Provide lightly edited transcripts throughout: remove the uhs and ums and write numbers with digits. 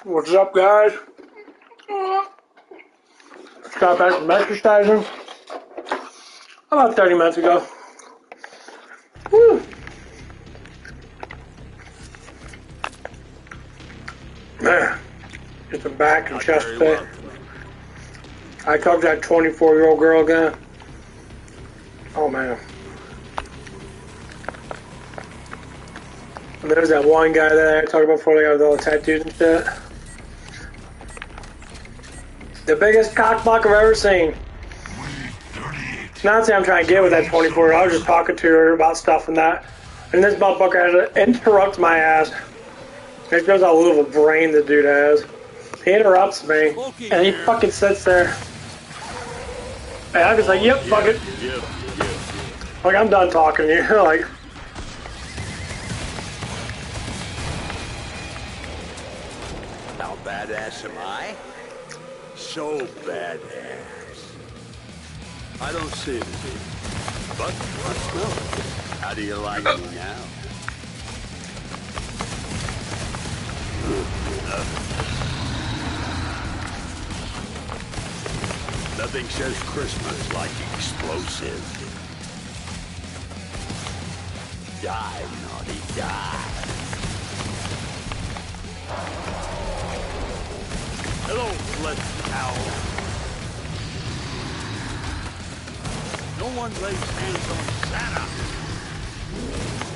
What's up, guys? Got back from exercising about 30 minutes ago. Woo. Man, get some back and chest pay. I talked to that 24-year-old girl again. Oh, man. And there's that one guy that I talked about before, with all the tattoos and shit. The biggest cockblock I've ever seen. Not saying I'm trying to get with that 24-year-old. I was just talking to her about stuff and that. And this motherfucker had to interrupt my ass. It shows how little of a brain the dude has. He interrupts me, and he fucking sits there. And I'm just like, yep, fuck it. Like, I'm done talking to you. Like, how badass am I? So badass. I don't see it, but let's know. How do you like me now? Nothing says Christmas like explosive. Die, naughty, die. Hello, blood owl. No one lays hands on Santa.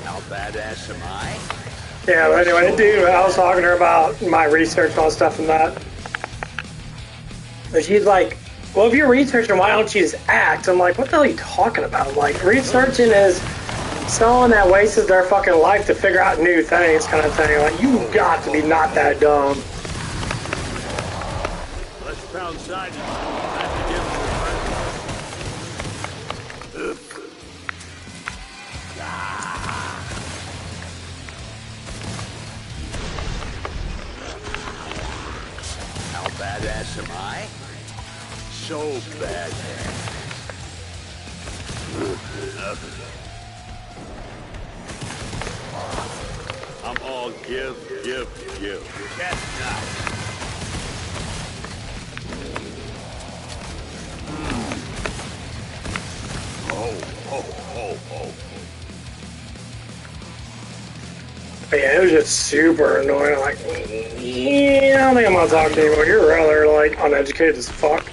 How badass am I? yeah, but anyway, dude, I was talking to her about my research and all stuff and that. And she's like, well, if you're researching, why don't you just act? I'm like, what the hell are you talking about? Like, researching is someone that wastes their fucking life to figure out new things kind of thing. Like, you got to be not that dumb. Let's pound side and how badass am I? So badass. I'm all give. Catch now. Oh. But yeah, it was just super annoying. Like, yeah, I don't think I'm gonna talk to you anymore. You're rather, like, uneducated as fuck.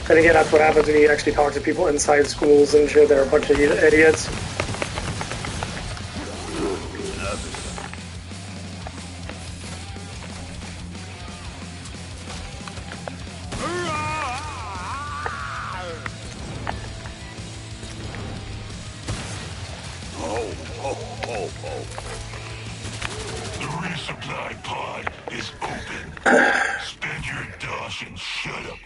And again, that's what happens when you actually talk to people inside schools and shit. They're a bunch of idiots. The resupply pod is open. Spend your dosh and shut up.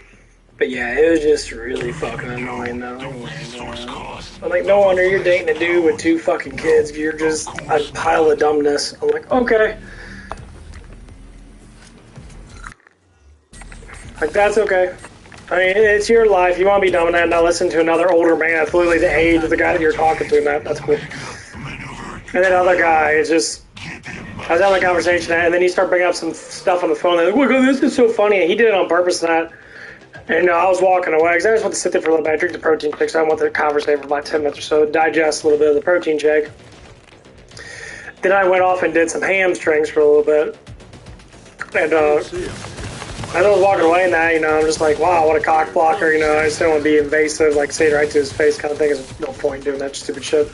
But yeah, it was just really fucking annoying though. I'm like, no wonder you're dating a dude with 2 fucking kids. You're just a pile of dumbness. I'm like, okay. Like, that's okay. I mean, it's your life. You want to be dumb in that and not listen to another older man that's literally the age of the guy that you're talking to, and that's cool. And then other guy is just, I was having a conversation, and then you start bringing up some stuff on the phone. Like, look, this is so funny. And he did it on purpose, and that. And I was walking away, because I just want to sit there for a little bit. I drink the protein shake, so I want to conversate for about 10 minutes or so, digest a little bit of the protein shake. Then I went off and did some hamstrings for a little bit. And, as I was walking away in that, I'm just like, wow, what a cock blocker, I just don't want to be invasive, like, say it right to his face kind of thing. There's no point in doing that stupid shit.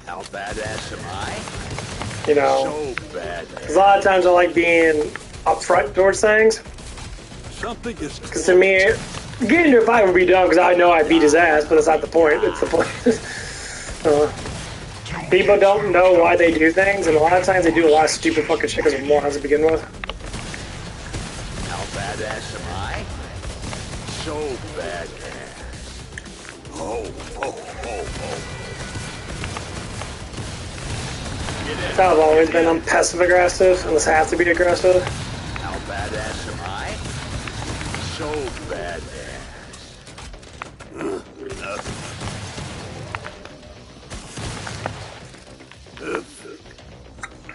How badass am I? So badass. A lot of times I like being upfront towards things. Something is... Because to me, getting into a fight would be dumb because I know I beat his ass, but that's not the point. It's the point. People don't know why they do things, and a lot of times they do a lot of stupid fucking shit because of morons to begin with. How badass am I? So badass. Oh. That's how I've always been. I'm passive aggressive, unless I have to be aggressive. How badass am I? So badass.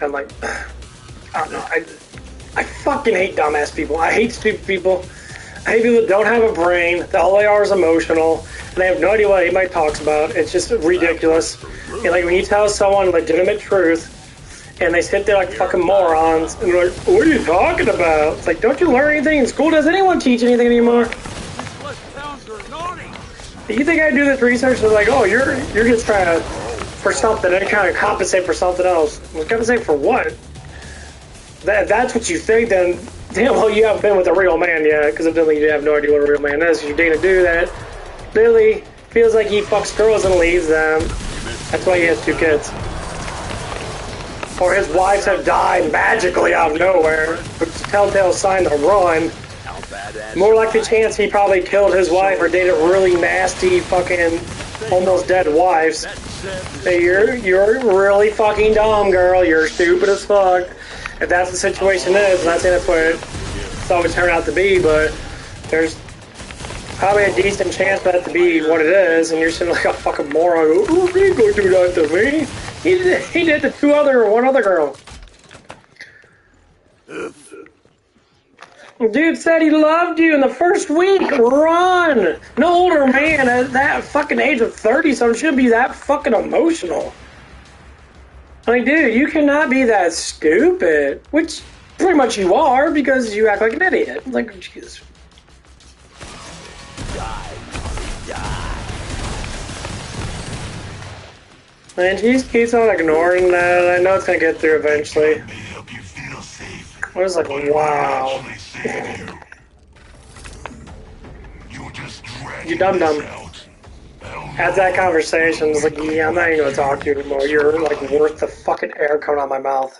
I'm like, I don't know. I fucking hate dumbass people. I hate stupid people. I hate people that don't have a brain, that all they are is emotional, and they have no idea what anybody talks about. It's just ridiculous. And like when you tell someone legitimate truth, and they sit there like fucking morons, and they're like, what are you talking about? It's like, don't you learn anything in school? Does anyone teach anything anymore? You think I do this research? They're like, oh, you're just trying to, for something, they're trying to compensate for something else. Well, compensate for what? That's what you think, then damn well you haven't been with a real man yet, because evidently you have no idea what a real man is. You're dating a dude that literally feels like he fucks girls and leaves them. That's why he has 2 kids. Or his wives have died magically out of nowhere, which is a telltale sign to run. More likely chance he probably killed his wife or dated really nasty fucking almost dead wives. Hey, you're really fucking dumb, girl. You're stupid as fuck. If that's the situation is, I'm not saying that's what it's always turned out to be, but there's probably a decent chance for that to be what it is, and you're sitting like a fucking moron. Oh, he ain't gonna do that to me. He did to one other girl. Dude said he loved you in the first week. Run! No older man at that fucking age of 30-something shouldn't be that fucking emotional. Like, dude, you cannot be that stupid. Which, pretty much you are, because you act like an idiot. Like, Jesus. Man, she just keeps on ignoring that. I know it's gonna get through eventually. I was like, wow. You dum-dum. Had that conversation, it's like, yeah, I'm not even gonna talk to you anymore. You're like worth the fucking air coming out of my mouth.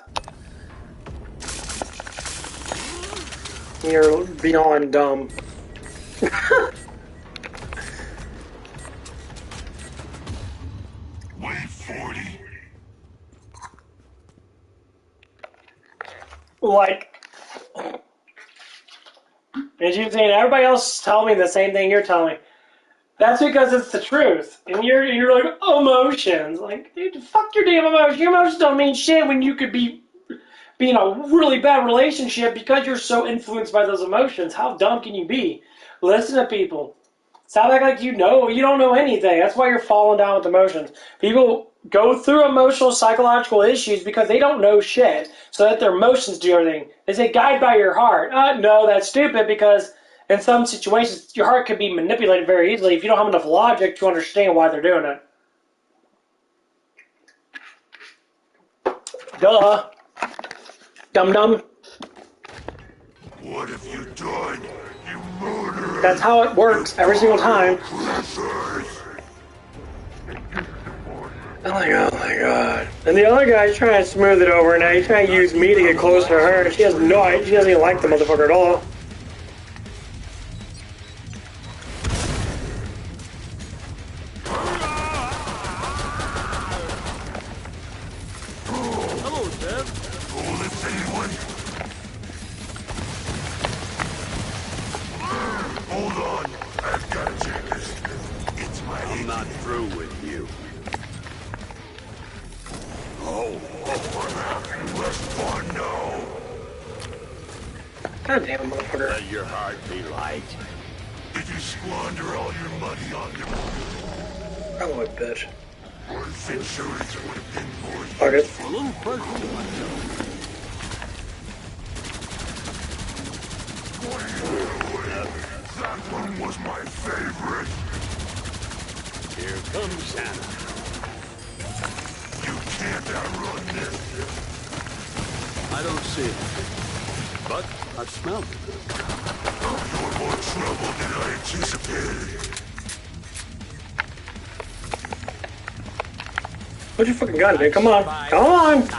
You're beyond dumb. Wait 40. Like, and you're saying everybody else is telling me the same thing you're telling me. That's because it's the truth. And you're like, emotions. Like, dude, fuck your damn emotions. Your emotions don't mean shit when you could be in a really bad relationship because you're so influenced by those emotions. How dumb can you be? Listen to people. Sound like you know. You don't know anything. That's why you're falling down with emotions. People go through emotional, psychological issues because they don't know shit. So that their emotions do everything. They say, guide by your heart. No, that's stupid because in some situations, your heart can be manipulated very easily if you don't have enough logic to understand why they're doing it. Duh. Dum-dum. What have you done? You murderer! That's how it works every single time. I'm like, oh my god. And the other guy's trying to smooth it over now. He's trying to use me to get closer to her. She has no idea. She doesn't even like the motherfucker at all. God damn it, motherfucker. Let your heart be light. Did you squander all your money on your... Oh, my bitch. Life insurance would have been more... Fuck it. A little personal myself. What are you doing? That one was my favorite. Here comes Santa. You can't outrun this. I don't see it, but I smell it. You're more trouble than I anticipated. Put your fucking gun, dude. Come on. Come on! Maybe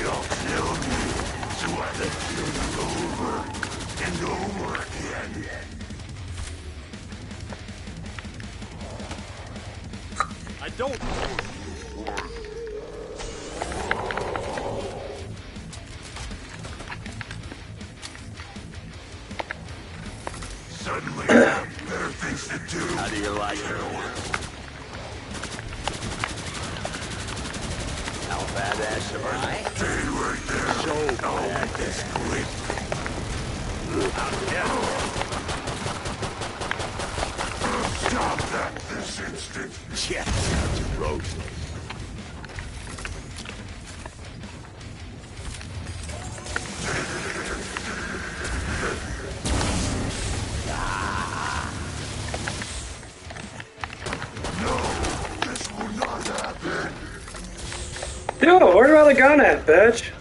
I'll kill you, so I can kill you over and over again. I don't. Suddenly, I have better things to do. How do you like it? How badass am I? Stay right there. So bad. This grip. Stop that this instant. Yes, that's gross. Dude, where are the gun at, bitch?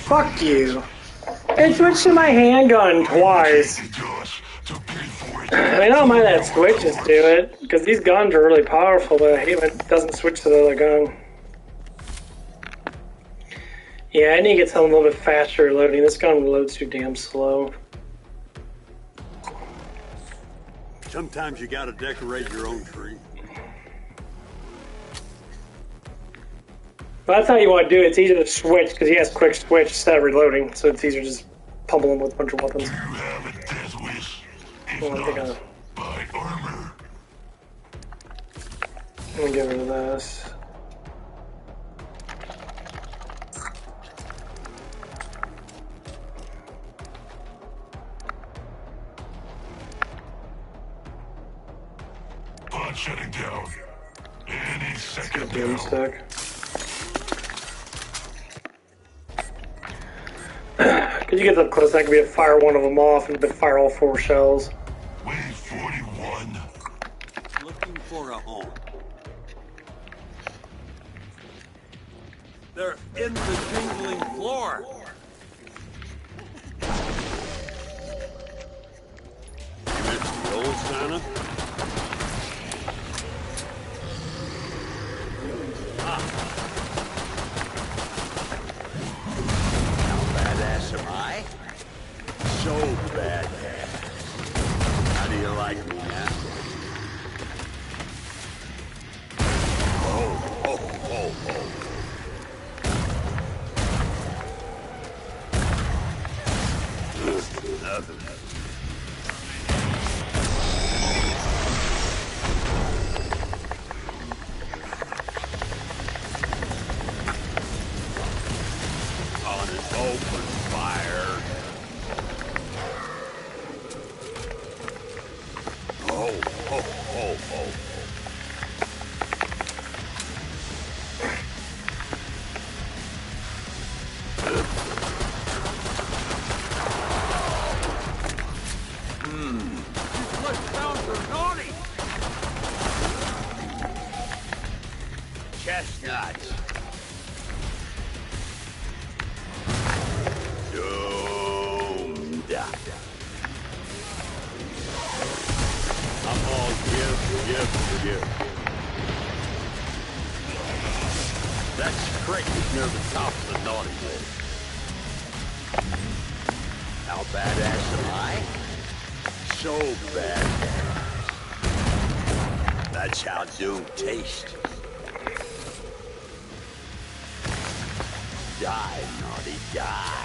Fuck you. It switched to my handgun twice. I mean, I don't mind that switches to it, because these guns are really powerful, but I hate when it doesn't switch to the other gun. Yeah, I need to get something a little bit faster loading. This gun loads too damn slow. Sometimes you gotta decorate your own tree. But that's how you want to do it. It's easier to switch, because he has quick switch instead of reloading, so it's easier to just pummel him with a bunch of weapons. You have a death wish. If Well, I think not, buy armor. I'm gonna get rid of this. Pod shutting down. Any second now. Doomstick. Could you get up close? I could be to fire one of them off and fire all 4 shells. Wave 41. Looking for a home. They're in the jingling floor. You missed the old Santa? How badass am I? So badass. How do you like me now? Oh. Nothing. On an open fire. Oh. Chestnuts. Doomed. I'm all give. That crick is near the top of the naughty list. How badass am I? So badass. That's how doom tastes. Die, naughty, die.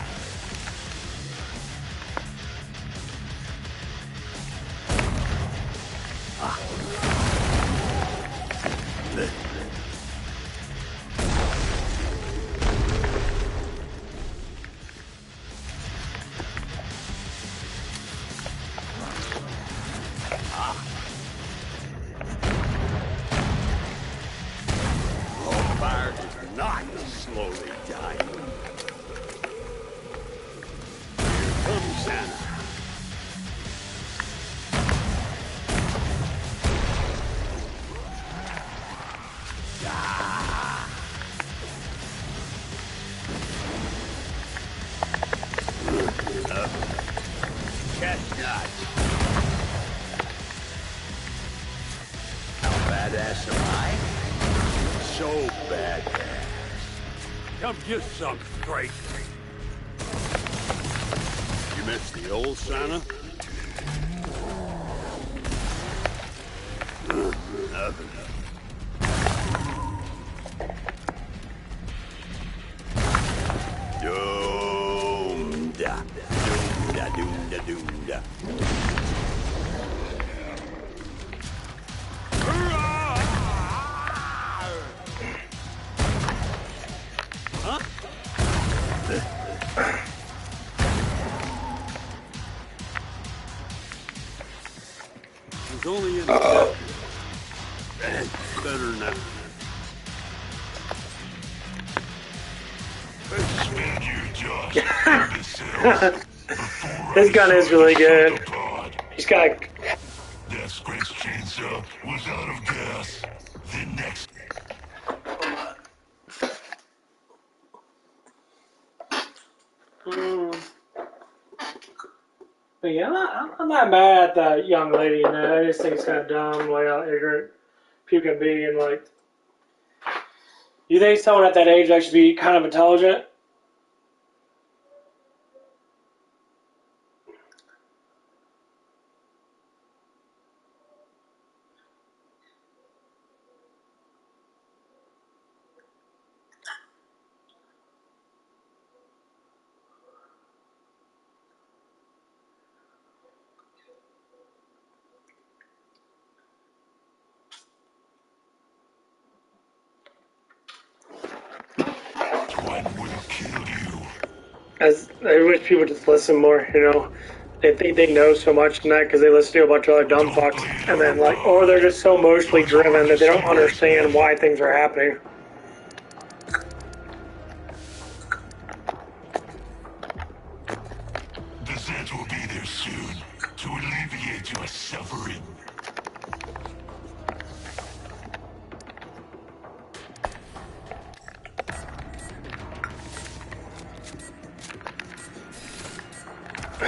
Fire is not slowly dying. Here comes Santa. Chestnuts. How badass am I? So badass. Come get some straight. You missed the old Santa? Nothing. Doomda. huh? It's only in the better now. Spend your dust, imbeciles. His gun is really good. He's got. That Scrake's chainsaw was out of gas. The next. But yeah, I'm not mad at that young lady. You know, I just think it's kind of dumb, like how ignorant people can be, and like, you think someone at that age would actually be kind of intelligent? Twine would have killed you. As I wish people just listen more. You know, they think they know so much in that because they listen to a bunch of other dumb fucks, and then like, or they're just so emotionally driven that they don't understand why things are happening. The Zeds will be there soon to alleviate your suffering.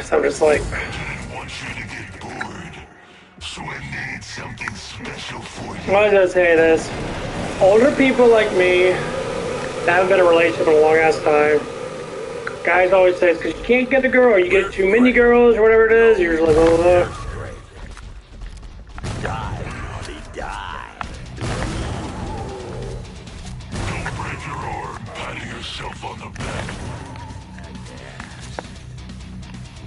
So I'm just like, I didn't want you to get bored, so I made something special for you. I was gonna say this: older people like me that haven't been in a relationship in a long ass time. Guys always say it's because you can't get a girl, or you get too many girls, or whatever it is. You're just like, oh. Die, Molly, die. Don't break your arm patting yourself on the back.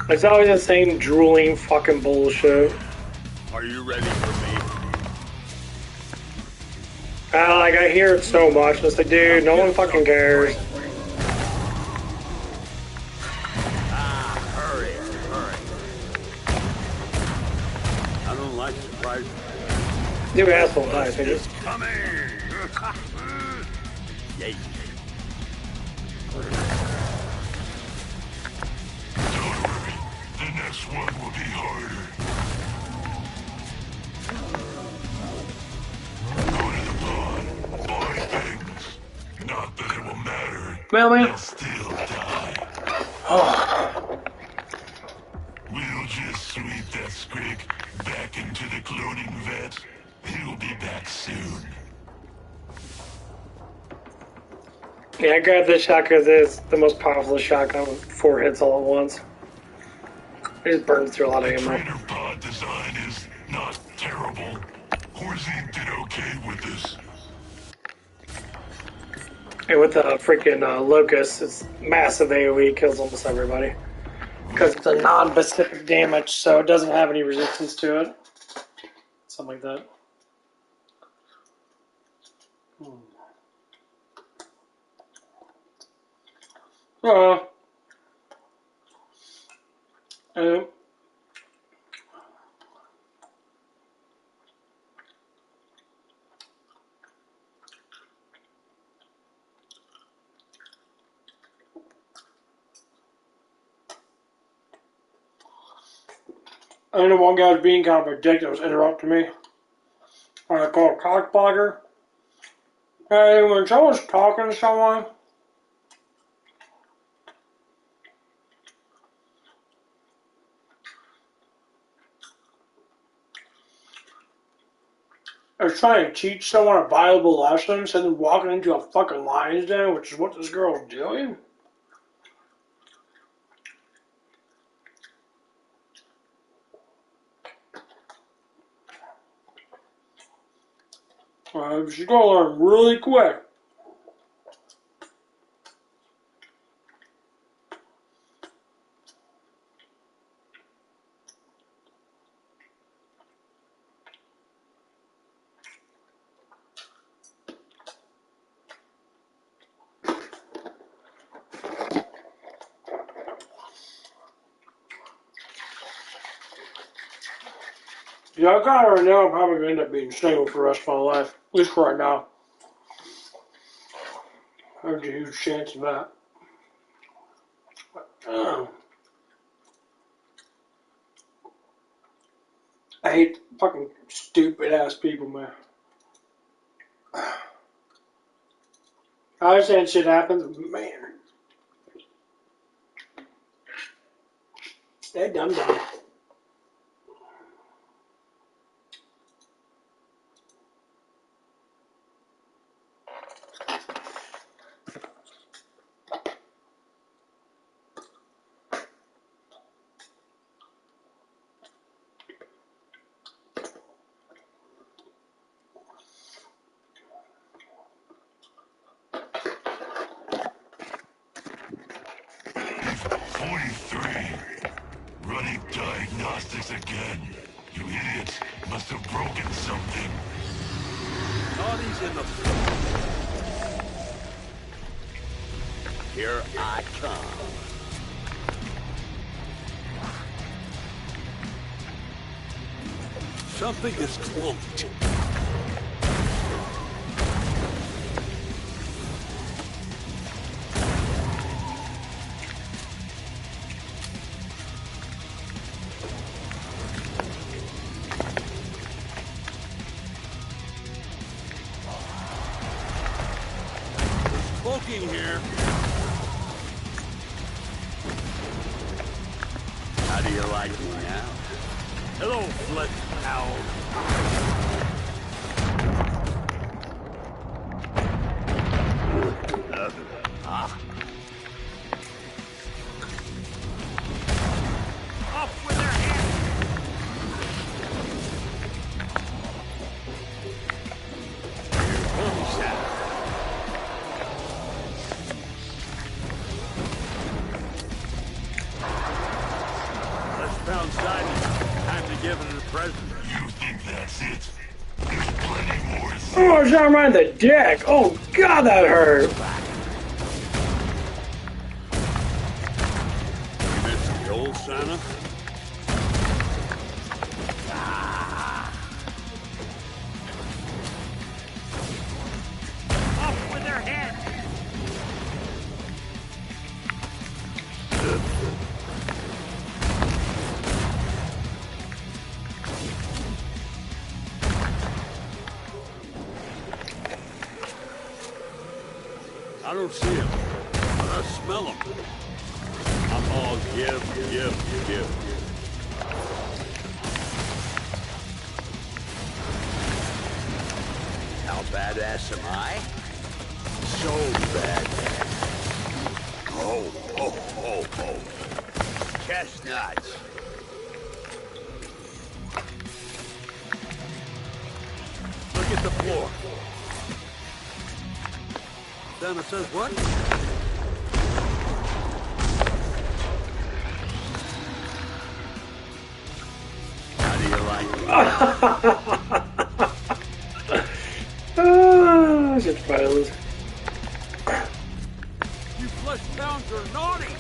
It's always the same drooling fucking bullshit. Are you ready for me? Like, I hear it so much. It's like, dude, no one fucking cares. Hurry, hurry. I don't like surprises. You asshole dies, nigga. It's coming. Yay. Don't worry, the next one will be harder. Go to the pond, buy things. Not that it will matter. Well, man. You'll still die. We'll just sweep that Scrake back into the cloning vet. He'll be back soon. Yeah, I grabbed this shotgun because it's the most powerful shotgun with 4 hits all at once. It just burns through a lot of ammo. Trainer pod design is not terrible. Horsey did okay with this. And with the freaking Locust, it's massive AoE, kills almost everybody. Because it's a non-specific damage, so it doesn't have any resistance to it. Something like that. Uh, I know one guy was being kind of ridiculous, interrupting me. I call a cockblocker. Hey, when someone's talking to someone, they're trying to teach someone a valuable lesson instead of walking into a fucking lion's den, which is what this girl's doing. She's gonna learn really quick. Yeah, I kind of already know I'm probably going to end up being single for the rest of my life. At least for right now. There's a huge chance of that. I hate fucking stupid ass people, man. I understand shit happens, man. They're dumb. Running diagnostics again. You idiots must have broken something. Naughty's in the floor. Here I come. Something is clumped. Smoking here. How do you like me now? Hello, flesh hound. Up with their hands. Here comes that. Found Simon. Time to give him a present. You think that's it? There's plenty more. Oh, I shot him right in the dick. Oh, God, that hurt. You missed the old Santa? Off with their heads! I don't see him, but I smell him. I'm all give. How badass am I? So badass. Oh. Chestnuts. Look at the floor. Santa says what? How do you like it? Ah, shit's violent. You flesh pounds are naughty!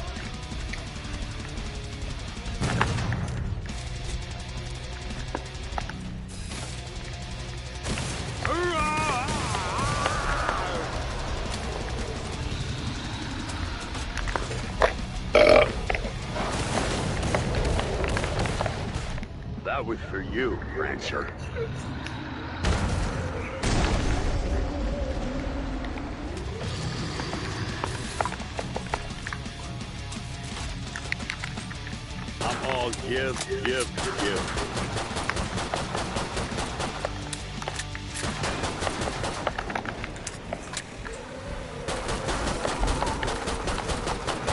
That was for you, Rancher. I'm all give.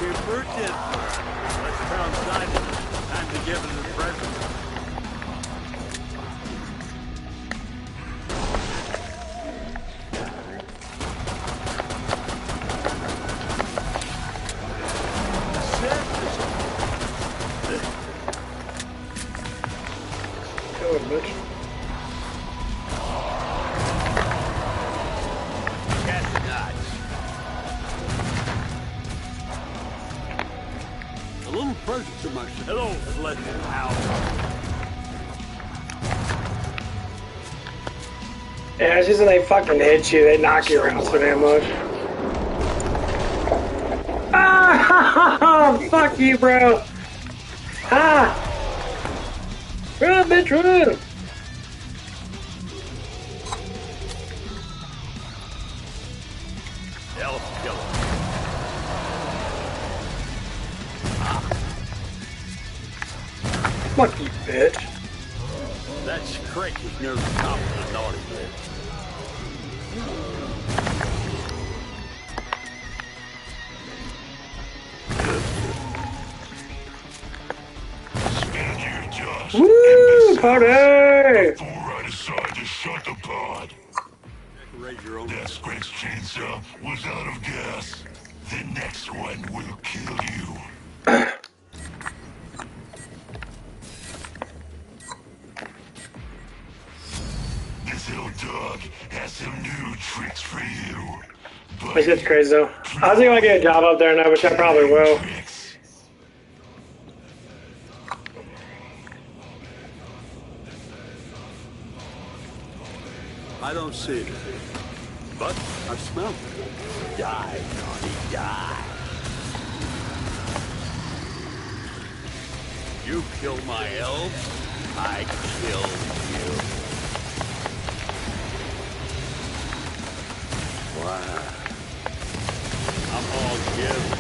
Your birthday. Let's pound Simon. Time to give him a present. Oh, bitch. Chestnuts. A little present to myself. Hello, flesh hound. Yeah, it's just that they fucking hit you. They knock you around so damn much. Ah! Fuck you, bro. Ah! Run, bitch, run! Elf killer. Fuck you, bitch. That Crick is near the top of the naughty list. Spaniard just Woo! Party! Before I decide to shut the pod. Raise your own. That Scrake's chainsaw was out of gas. The next one will kill you. This old dog has some new tricks for you. But This shit's crazy though. I was gonna get a job up there now, which I probably will. tricks. I don't see it, but I smell it. Die, naughty, die. You kill my elves, I kill you. Wow. I'm all give.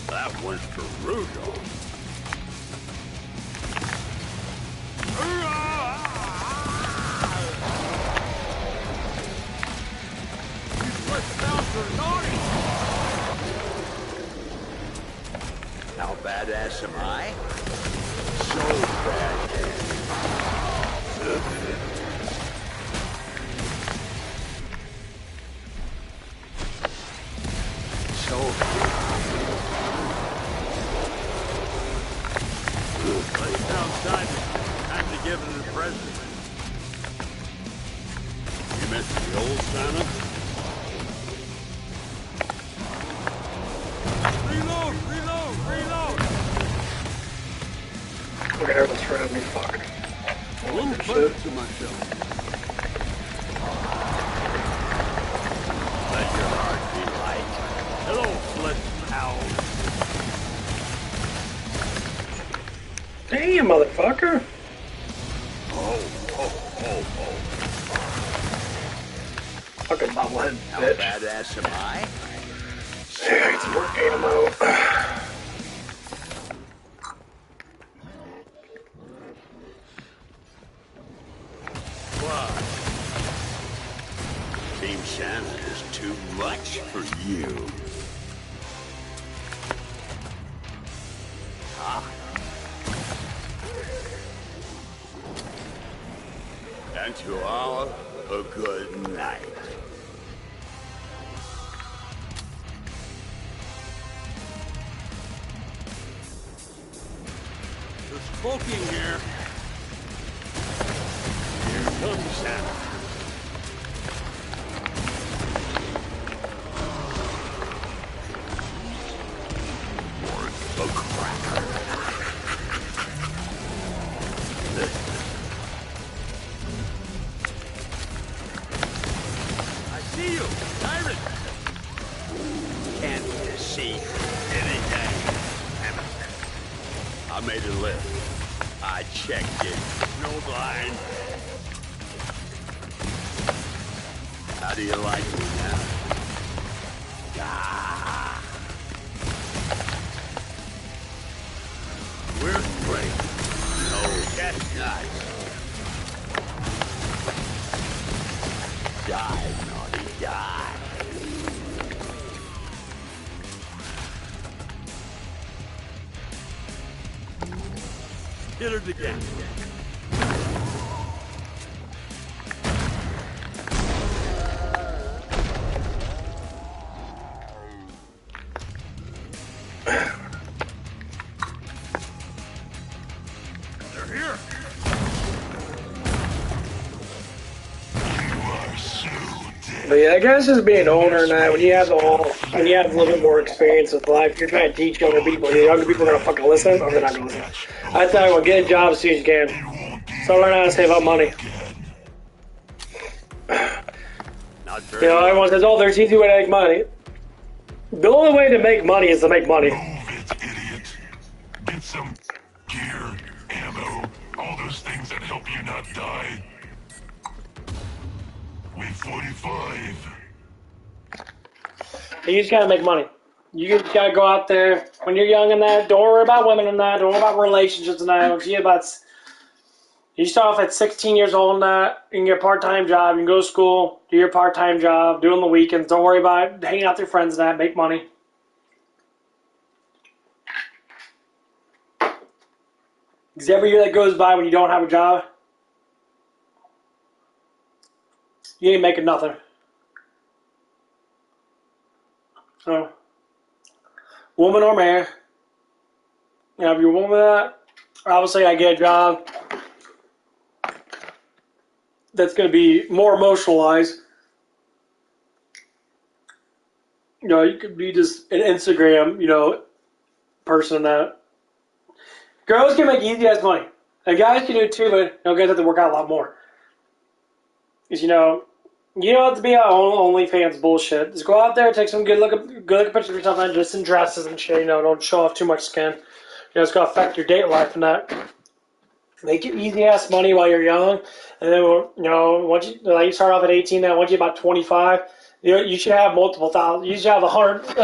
That one's for Rudolph. How badass am I? So badass. So let's outside. Time to give it a present. You missed the old Santa? Reload! Look at everyone's around me, fuck. A little present to myself. Let your heart be light. Hello, Flint Owl. Damn, motherfucker. Oh. Fucking bobblehead, How bitch. badass am I? Yeah, I get some more ammo. What? Team Santa is too much for you. And to all, a good night. There's smoking here. Here comes Santa. Worth a cracker. I see you, Tyrant. Can't see anything. I made a list. I checked it. No blind. How do you like me now? Ah. We're great. No chestnuts. Die, naughty, die. Hit her again. They're here. You are so dead. But yeah, I guess just being older now, when you have when you have a little bit more experience with life, you're trying to teach younger people. Your younger people are gonna fucking listen, or they're not gonna listen. I tell you what, get a job as soon as you can. So learn how to save up money. Not You very know, well. everyone says, "Oh, there's easy way to make money." The only way to make money is to make money. Move it, idiot. Get some gear, ammo, all those things that help you not die. Wave 45. You just gotta make money. You just gotta go out there when you're young and that. Don't worry about women and that. Don't worry about relationships and that. You start off at 16 years old and that. You can get a part-time job. You can go to school, do your part-time job, do it on the weekends. Don't worry about hanging out with your friends and that. Make money. Because every year that goes by when you don't have a job, you ain't making nothing. So, woman or man, you know, if you're a woman that, obviously I get a job that's going to be more emotionalized. You know, you could be just an Instagram, person that. Girls can make easy ass money. And guys can do it too, but guys have to work out a lot more. Because, you don't have to be on OnlyFans bullshit. Just go out there, take some good looking pictures of yourself, and just in dresses and shit. Don't show off too much skin. It's gonna affect your date life and that. Make it easy ass money while you're young, and then once you start off at 18, now once you're about 25, you should have multiple thousand. You should have a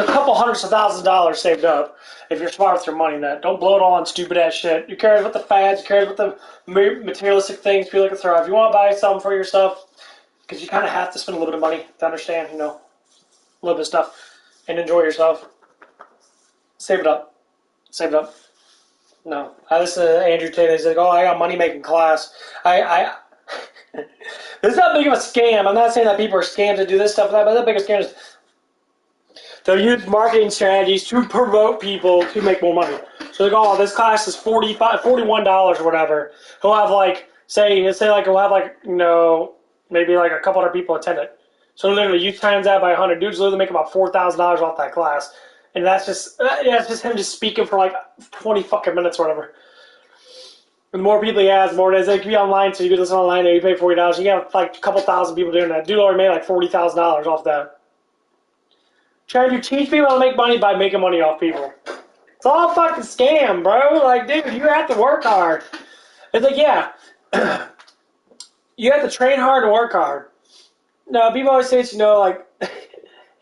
couple hundreds of thousands of dollars saved up if you're smart with your money. That don't blow it all on stupid ass shit. You care with the fads, you care with the materialistic things. Feel like a throw. If you want to buy something for yourself, because you kind of have to spend a little bit of money to understand, a little bit of stuff, and enjoy yourself. Save it up. Save it up. No. I listened to Andrew Tate. He's like, "Oh, I got money making class." This is not big of a scam. I'm not saying that people are scammed to do this stuff, but that big of a scam is they'll use marketing strategies to promote people to make more money. So they go, "Oh, this class is $41 or whatever." He'll have he'll have maybe like a couple hundred people attend it. So literally, you times that by 100, dudes literally make about $4,000 off that class. And that's just him just speaking for like 20 fucking minutes or whatever. And the more people he has, the more it is. It can be online, so you can listen online and you pay $40. You have like a couple thousand people doing that. Dude already made like $40,000 off that. Trying to teach people how to make money by making money off people. It's all a fucking scam, bro. Like, dude, you have to work hard. It's like, yeah, you have to train hard and work hard. No, people always say it's, like,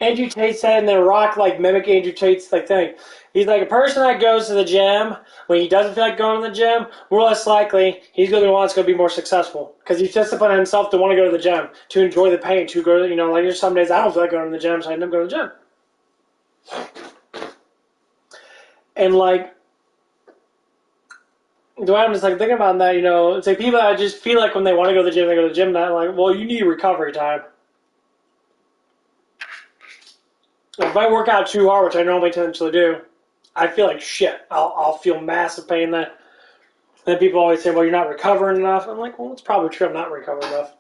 Andrew Tate said, and then Rock, like, mimic Andrew Tate's, like, thing. He's like, a person that goes to the gym when he doesn't feel like going to the gym, more less likely, he's going to want to be more successful. Because he's disciplined himself to want to go to the gym, to enjoy the pain, to go to, like, there's some days I don't feel like going to the gym, so I end up going to the gym. And, like, I'm just, like, thinking about that, it's like people that just feel like when they want to go to the gym, they go to the gym, that, like, well, you need recovery time. If I work out too hard, which I normally tend to do, I feel like shit. I'll feel massive pain then. And then people always say, well, you're not recovering enough. I'm like, well, it's probably true. I'm not recovering enough.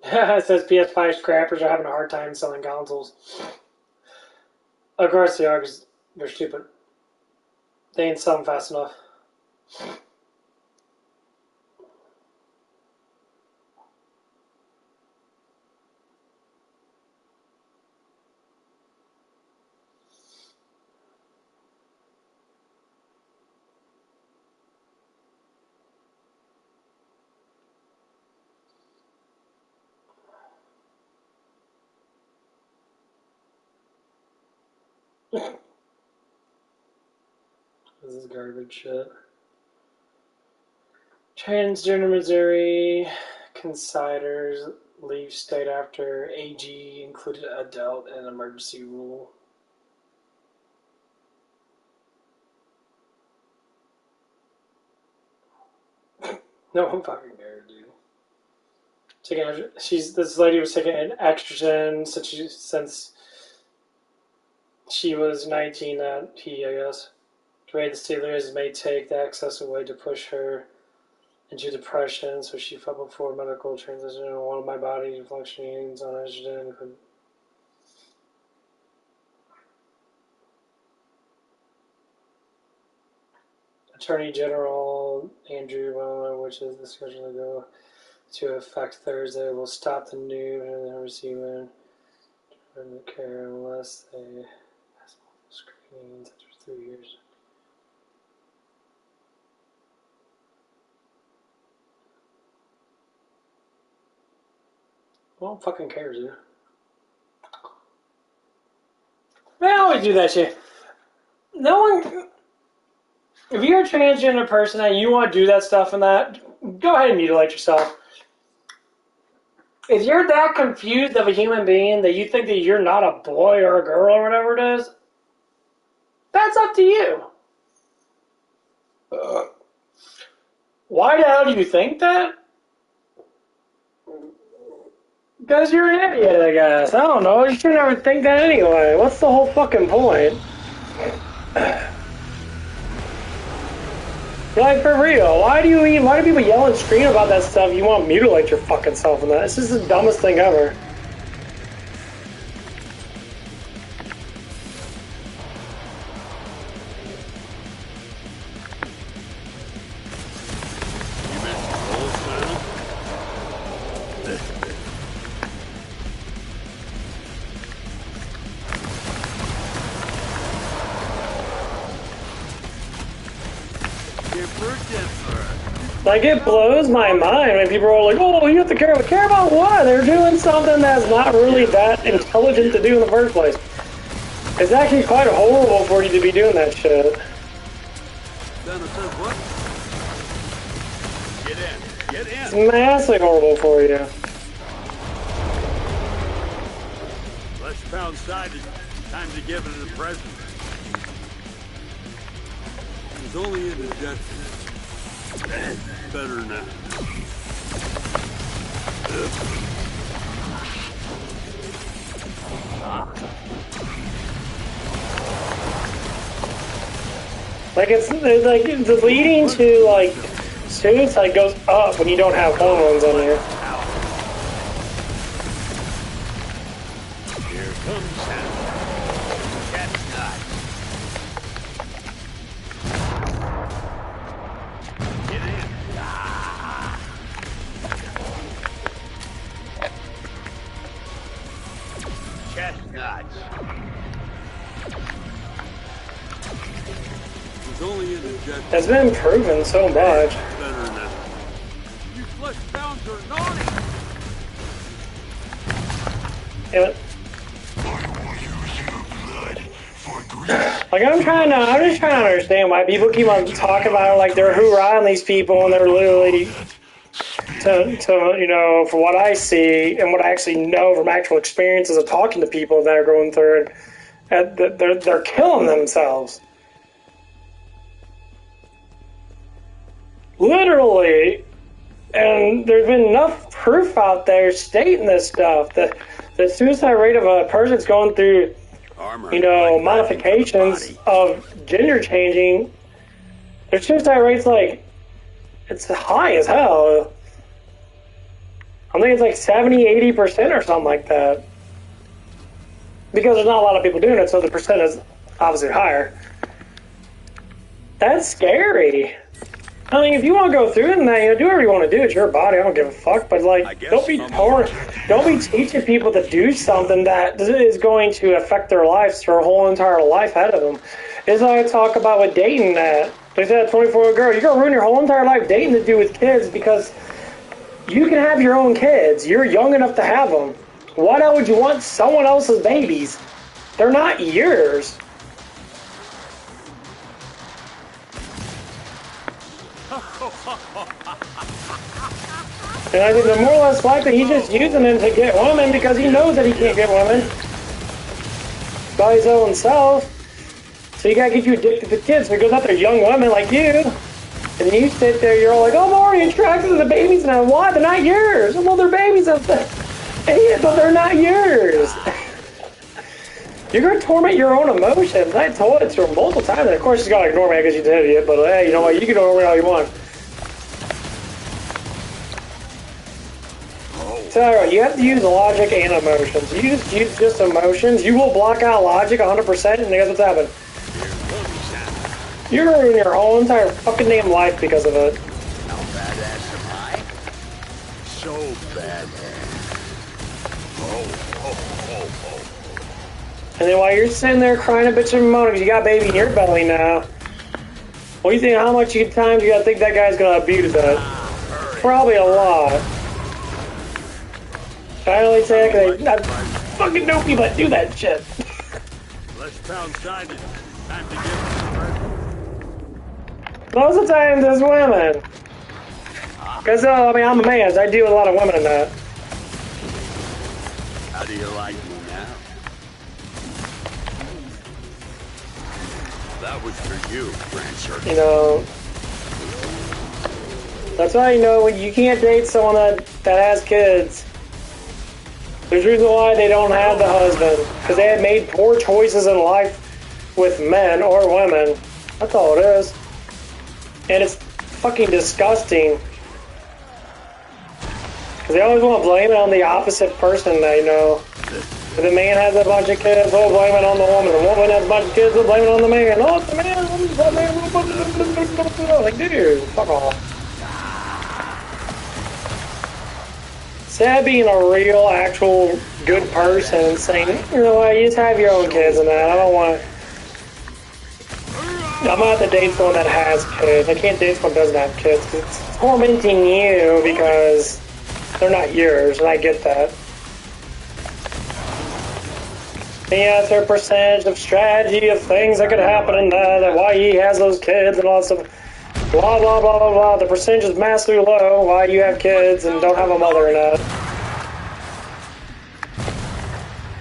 It says PS5 scrappers are having a hard time selling consoles. Of course they are, because they're stupid. They ain't selling fast enough. This is garbage shit. Transgender Missouri considers leave state after AG included adult and emergency rule. No one fucking cares, dude. This lady was taking an estrogen since she was 19. I guess, Ray the Steelers may take the excess away to push her into depression, so she felt before medical transition and wanted my body functioning on estrogen. Attorney General Andrew Wilmer, which is the schedule to go to effect Thursday, will stop the new and receiving care unless they have multiple screenings after 3 years. No one fucking cares, dude. They always do that shit. No one. If you're a transgender person and you want to do that stuff and that, go ahead and mutilate yourself. If you're that confused of a human being that you think that you're not a boy or a girl or whatever it is, that's up to you. Why the hell do you think that? Because you're an idiot, I guess. I don't know. You should never think that anyway. What's the whole fucking point? Like, for real, why do people yell and scream about that stuff? You want to mutilate your fucking self in that? This is the dumbest thing ever. Like, it blows my mind when people are like, oh, you have to care about what? They're doing something that's not really that intelligent to do in the first place. It's actually quite horrible for you to be doing that shit. What? Get in. Get in. It's massively horrible for you. Let's pound side. Time to give it a present. It's only in the gut. Better now. Like, it's like the leading to like suits like goes up when you don't have hormones on there. Here comes Chestnut. Get in. Chestnuts. It's been proven so much. You flesh pounds are naughty. Yeah. Like, I'm just trying to understand why people keep on talking about it like they're hoorahing these people and they're literally, you know, for what I see and what I actually know from actual experiences of talking to people that are going through it, they're killing themselves. Literally. And there's been enough proof out there stating this stuff. The suicide rate of a person that's going through, you know, modifications of gender changing, their suicide rate's like, it's high as hell. I think it's like 70-80% or something like that. Because there's not a lot of people doing it, so the percent is obviously higher. That's scary. I mean, if you want to go through it and that, you know, do whatever you want to do. It's your body. I don't give a fuck. But like, don't be teaching people to do something that is going to affect their lives, their whole entire life ahead of them. It's like I talk about with dating that. They said 24-year-old girl, you're gonna ruin your whole entire life dating to do with kids because you can have your own kids. You're young enough to have them. Why would you want someone else's babies? They're not yours. And I think the more or less likely he's just using them to get women because he knows that he can't get women by his own self. So you gotta get you addicted to kids. So he goes after young women like you. And you sit there, you're all like, oh, I'm already attracted to the babies now. Why? They're not yours. Well, they're babies of the idiot, but they're not yours. You're going to torment your own emotions. I told it to her multiple times, and of course she's got to ignore me because she's an idiot, but hey, you know what? You can ignore me all you want. Tell you what, you have to use logic and emotions. You just use just emotions, you will block out logic 100%, and guess what's happened? You're going to ruin your whole entire fucking damn life because of it. How badass am I? So badass. Oh. And then while you're sitting there crying a bitch and moaning because you got a baby in your belly now, what do you think, how much times you gotta think that guy's gonna abuse that? Probably a lot. I only say that because I fucking know people that do that shit. Let's pound sided. Time to get it. Most of the time, there's women. Because, I mean, I'm a man, so I deal with a lot of women in that. How do you like me now? That was for you, Prancer. You know, that's why you know when you can't date someone that has kids. There's a reason why they don't have the husband. Because they have made poor choices in life with men or women. That's all it is. And it's fucking disgusting. Because they always want to blame it on the opposite person, you know. If the man has a bunch of kids, they'll blame it on the woman. The woman has a bunch of kids, they'll blame it on the man. Oh, it's the man, it's the man. Like, dude, fuck off. Sad being a real, actual, good person and saying, you know what, you just have your own kids and that. I don't want to. I'm not to date someone that has kids. I can't date someone that doesn't have kids. It's tormenting you because they're not yours, and I get that. And yeah, it's their percentage of strategy of things that could happen and that why he has those kids and all that stuff. Blah, blah, blah, blah, blah. The percentage is massively low. Why you have kids and don't have a mother and that.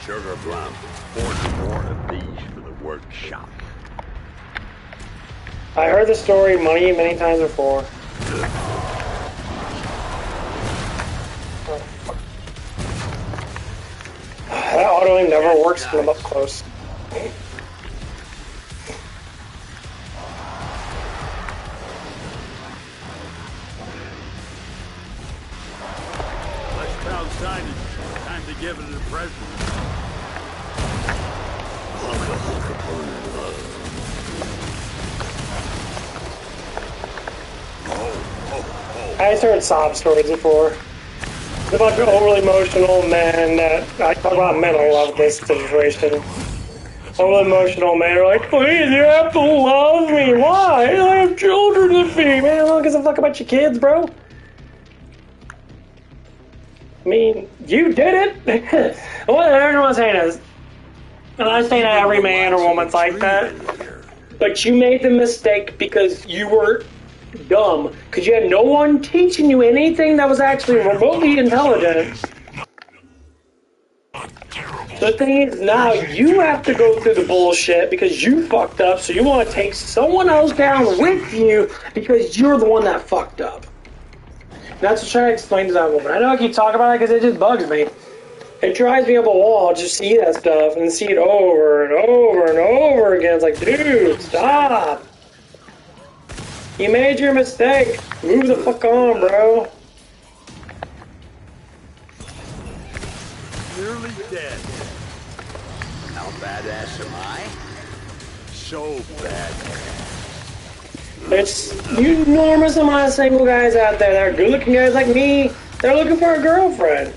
Sugar Plum, 40 more of these for the workshop. I heard the story many times before. That auto aim never works when I'm up close. Let's pound sided. Time to give it a present. I heard sob stories before. There's a bunch of overly emotional men that I talk about men a lot with this situation. Overly emotional men are like, please, you have to love me. Why? I have children to feed. Man, I don't give a fuck about your kids, bro. I mean, you did it. What everyone's saying is, and I'm saying that every man or woman's like that, but you made the mistake because you were dumb, because you had no one teaching you anything that was actually remotely intelligent. The thing is, now you have to go through the bullshit because you fucked up, so you want to take someone else down with you because you're the one that fucked up. That's what I'm trying to explain to that woman. I know I keep talking about it because it just bugs me. It drives me up a wall to just see that stuff and see it over and over and over again. It's like, dude, stop. You made your mistake. Move the fuck on, bro. Nearly dead. How badass am I? So badass. There's enormous amount of single guys out there that are good-looking guys like me. They're looking for a girlfriend.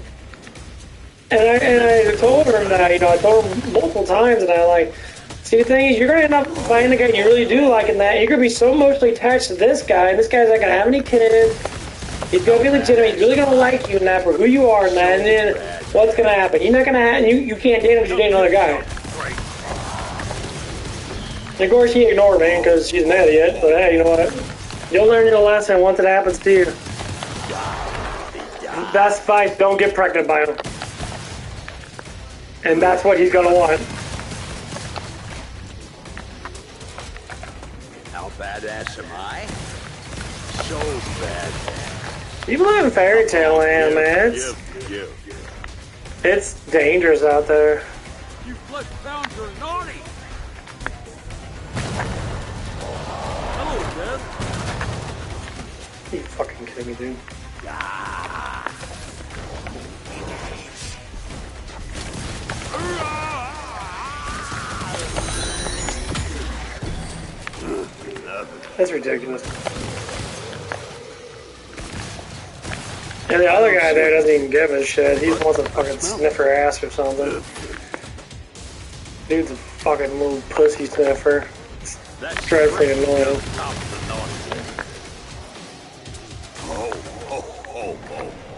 And I told her that, you know, I told her multiple times, and I like, see, the thing is, you're going to end up finding a guy you really do like in that. You're going to be so emotionally attached to this guy, and this guy's not going to have any kids. He's going to be legitimate. He's really going to like you in that for who you are in that. And then what's going to happen? You're not going to have, you can't date him if you date another guy. And of course, she ignored me because she's an idiot. But hey, you know what? You'll learn your lesson once it happens to you. Best advice, don't get pregnant by him. And that's what he's gonna want. How badass am I? So badass. People live in fairy tale land, man. It's dangerous out there. You flesh pounds are naughty. Hello, Dad. You fucking kidding me, dude? That's ridiculous. And the other guy there doesn't even give a shit. He wants to fucking sniff her ass or something. Dude's a fucking little pussy sniffer. It's dreadfully annoying.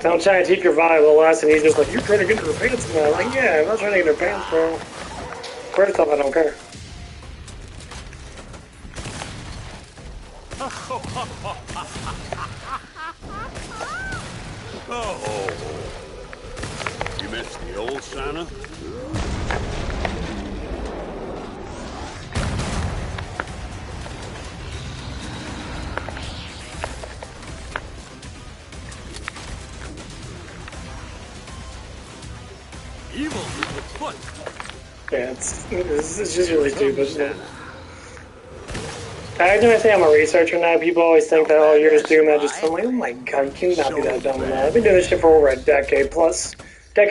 So I'm trying to teach your valuable lesson. He's just like, you're trying to get her pants now. I'm like, yeah, I'm not trying to get her pants, bro. First off, I don't care. Oh, you missed the old Santa? Evil is afoot. Yeah, it's just really stupid. I say I'm a researcher now. People always think that, oh, you're just doing that just I'm like, oh my god, you cannot be that dumb now. I've been doing this shit for over a decade plus. I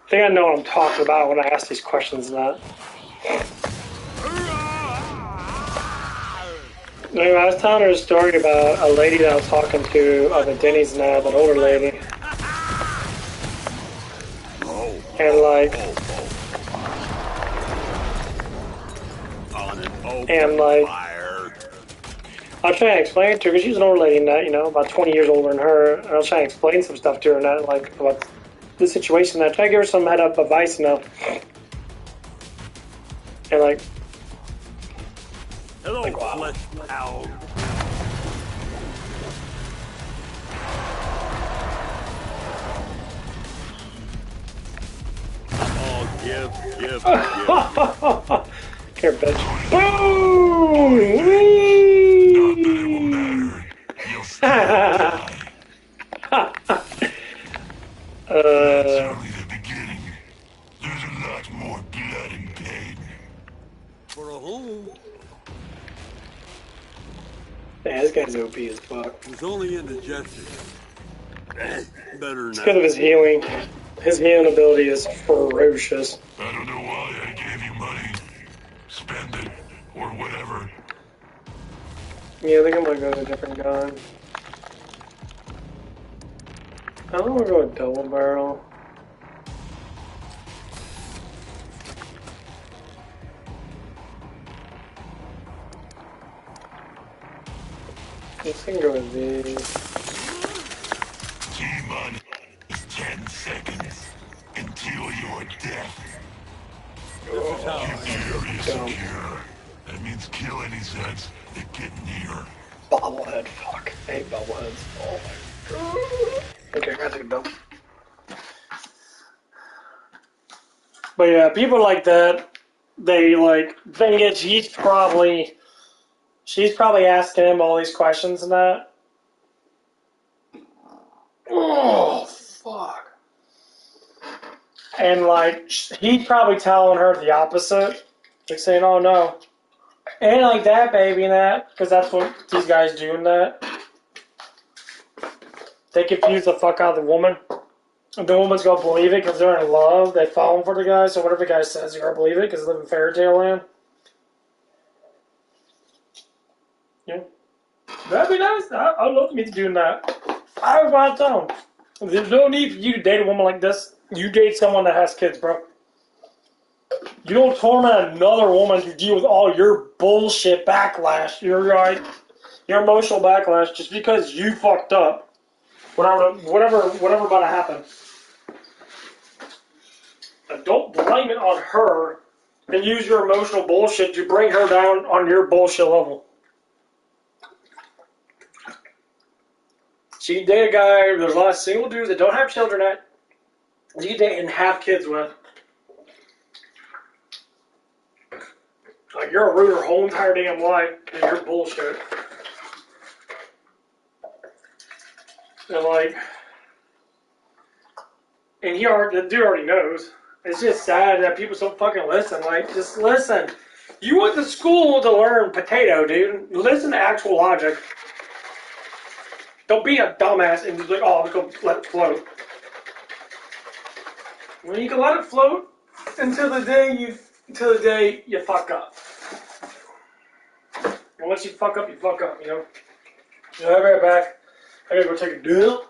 think I know what I'm talking about when I ask these questions and that. Anyway, I was telling her a story about a lady that I was talking to of a Denny's now, an older lady. And like, I was trying to explain it to her because she's an older lady, you know, about 20 years older than her. And I was trying to explain some stuff to her, and like about the situation. I tried to give her some head up advice, you know. And like, hello, like, wow. flesh pound. Oh, give. Here, bitch. Boom! That's only the beginning. There's a lot more blood and pain. For a home. Yeah, this guy's OP as fuck. He's only indigestion. Better It's now. because of his healing. His healing ability is ferocious. I don't know why I gave you money. Spend it, or whatever. Yeah, I think I'm gonna go with a different gun. I don't want to go with double barrel. Let's go with these. T-minus 10 seconds until your death. Secure is secure. That means kill any Zeds that get near. Bobblehead, fuck. I hate bobbleheads. Oh my god. Okay, I gotta take a dump. But yeah, people like that, they like, thing is, she's probably asking him all these questions and that. Oh, fuck. And like, he's probably telling her the opposite. Like saying, oh no. Ain't like that, baby, and that. Because that's what these guys do in that. They confuse the fuck out of the woman. And the woman's gonna believe it because they're in love. They fall for the guy, so whatever the guy says, you gotta believe it because they live in fairy tale land. Yeah. That'd be nice. I'd love to meet doing that. I would want to tell him. There's no need for you to date a woman like this. You date someone that has kids, bro. You don't torment another woman to deal with all your bullshit backlash. You're right. Your emotional backlash just because you fucked up. Whatever about to happen. And don't blame it on her and use your emotional bullshit to bring her down on your bullshit level. So you date a guy, there's a lot of single dudes that don't have children yet. You date and have kids with. Like, you're a rooter whole entire damn life, and you're bullshit. And like, and the dude already knows. It's just sad that people don't fucking listen. Like, just listen. You went to school to learn potato, dude. Listen to actual logic. Don't be a dumbass and just like, oh, let's go let it float. When you can let it float until the day you fuck up. And once you fuck up, you know? I'll be right back. I gotta go take a dump.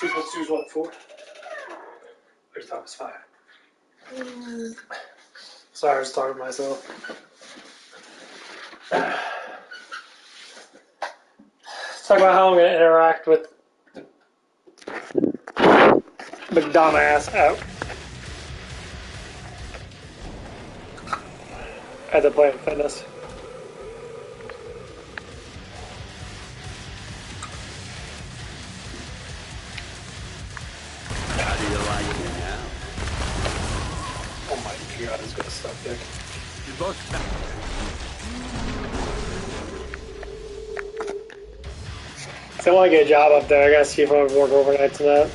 2 plus 2 is what, 4? I just thought it was 5. Sorry, I was talking to myself. Let's talk about how I'm going to interact with McDumbass out at the Planet Fitness. How do you like it now? Oh my god, it's gonna suck dick. You both If I want to get a job up there, I gotta see if I can work overnight tonight.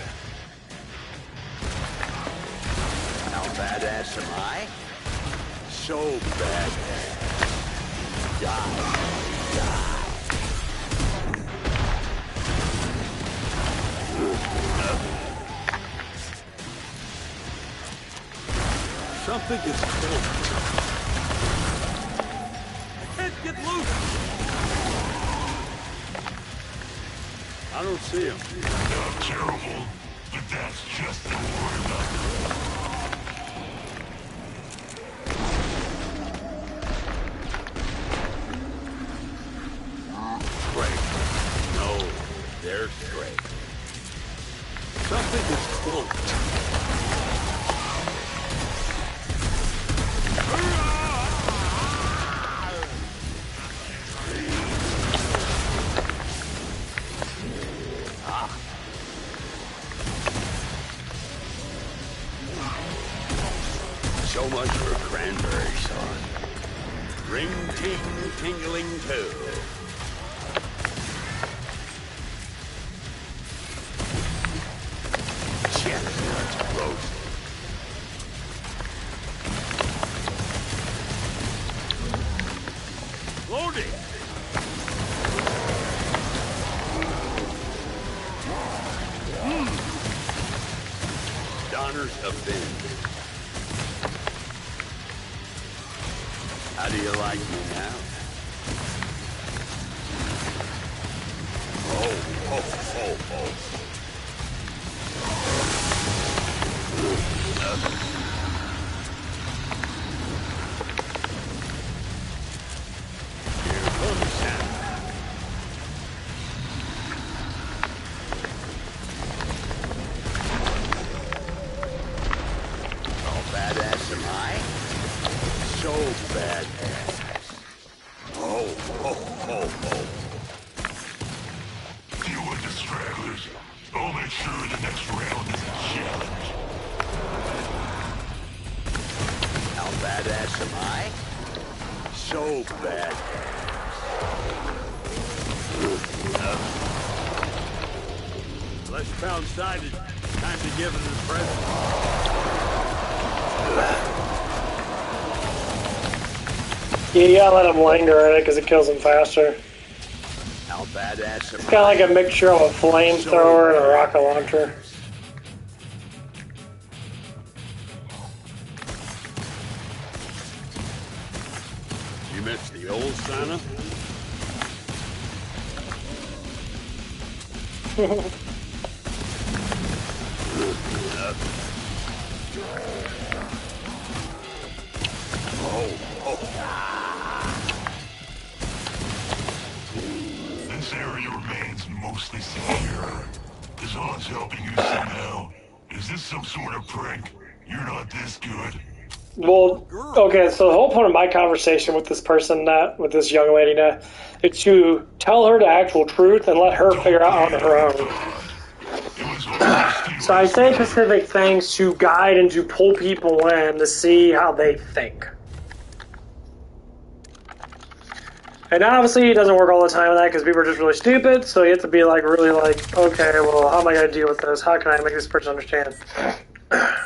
How badass am I? So badass. Die. Something is cold. I can't get loose. I don't see him. Not terrible, but that's just the warm-up. Straight. No, they're straight. Something is close. So much for cranberry sauce. Ring ting tingling too. Chestnuts roast. Loading. Donner's a bin. How do you like me now? Oh. Here comes Santa. How badass am I? So badass. Oh. Deal with the stragglers. I'll make sure the next round is a challenge. How badass am I? So badass. Fleshpound sighted. Time to give it a present. Yeah, you gotta let him linger in it because it kills him faster. How badass am It's kind of like a mixture of a flamethrower and a rocket launcher. You missed the old Santa? This area remains mostly secure. Is Hans helping you somehow? Is this some sort of prank? You're not this good. Well, okay, so the whole point of my conversation with this person, with this young lady now, is to tell her the actual truth and let her figure out on her own. So I say specific things to guide and to pull people in to see how they think. And obviously it doesn't work all the time with that because people are just really stupid, so you have to be like really like, okay, well, how am I going to deal with this? How can I make this person understand? I'm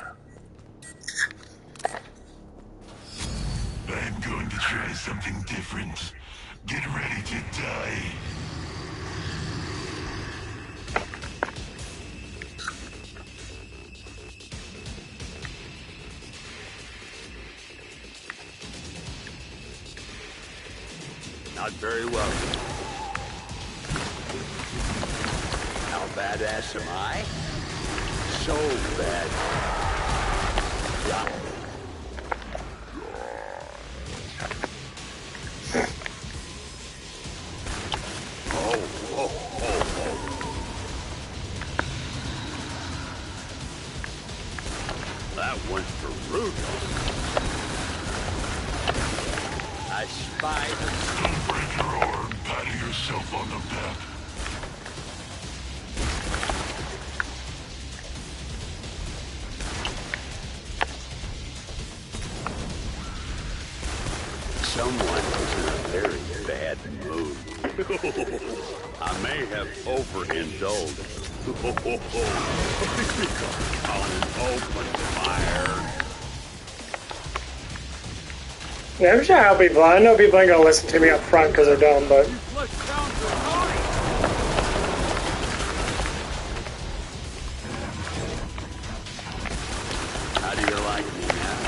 going to try something different. Get ready to die. Not very welcome. How badass am I? So bad. Yeah. That one's for Rudolph. I spied it. Don't break your arm patting yourself on the back. Someone is in a very bad mood. I may have overindulged. On an open fire. Yeah, I'm sure how people. I know people ain't gonna listen to me up front because they're dumb, but How do you like me now?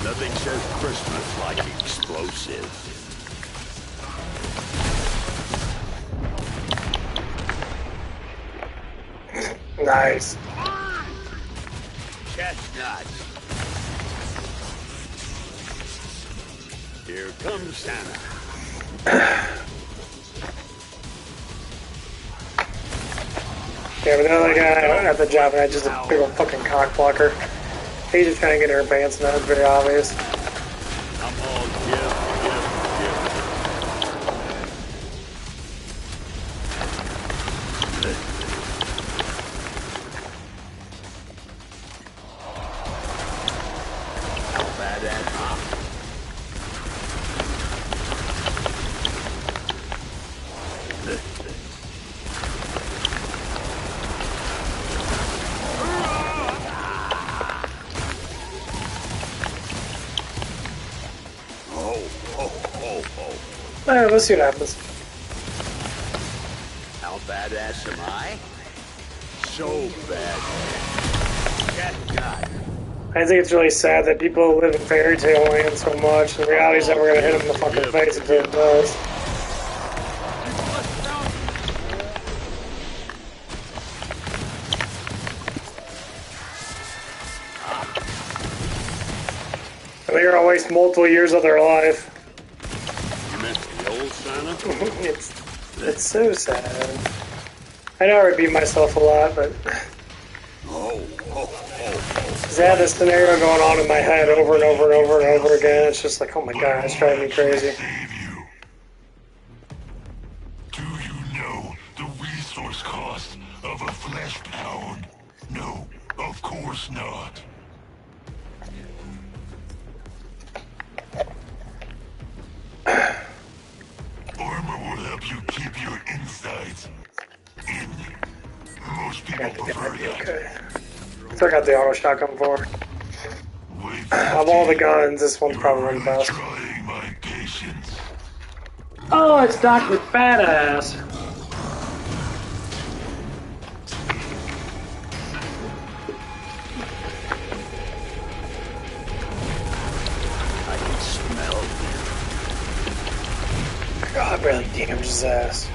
Nothing says Christmas like explosives. nice. Chestnuts. Here comes Santa. Yeah, but the other guy at the job had just a big old fucking cock blocker. He's just trying to get her pants, and that was very obvious. I'm all give. Badass, huh? Let's see what happens. How badass am I? So badass. Chestnut. I think it's really sad that people live in fairy tale land so much. The reality is that we're gonna hit them in the fucking face until it does. And they're gonna waste multiple years of their life. You missed the old Santa? It's so sad. I know I repeat myself a lot, but because I have this scenario going on in my head over and over and over and over again. It's just like, oh my god, it's driving me crazy. Save you. Do you know the resource cost of a flesh pound? No, of course not. Armor will help you keep your insides in. Most people prefer that. Okay. Still got the auto shotgun for. Wait Of all the guns, this one's probably the best. trying my patience. Oh, it's Dr. Badass. I can smell it. God, really damaged his ass.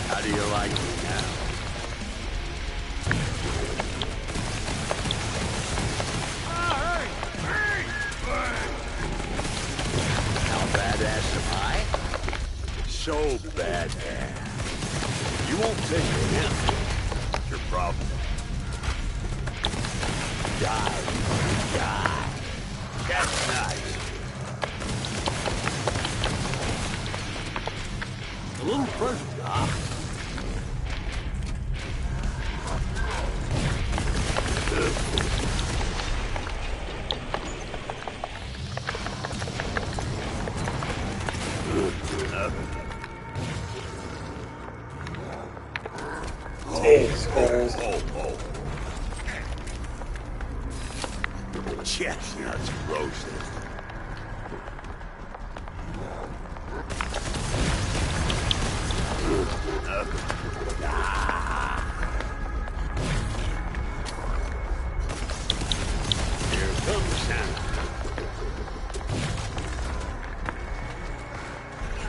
How do you like me now? How badass am I? So badass. You won't take a hint. That's your problem. Die. Die. Chestnut. A little present, huh? Jesus Christ. Chestnuts roasted. Santa.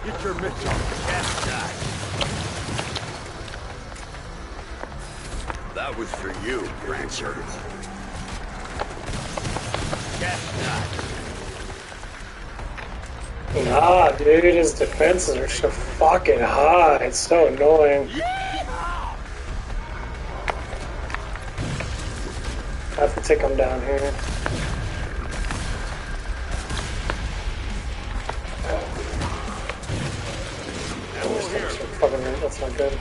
Get your mitts on the cat guy. That was for you, Prancer. Cat guy. Nah, dude, his defenses are so fucking high. It's so annoying. I have to take him down here. Fucking, that's not good.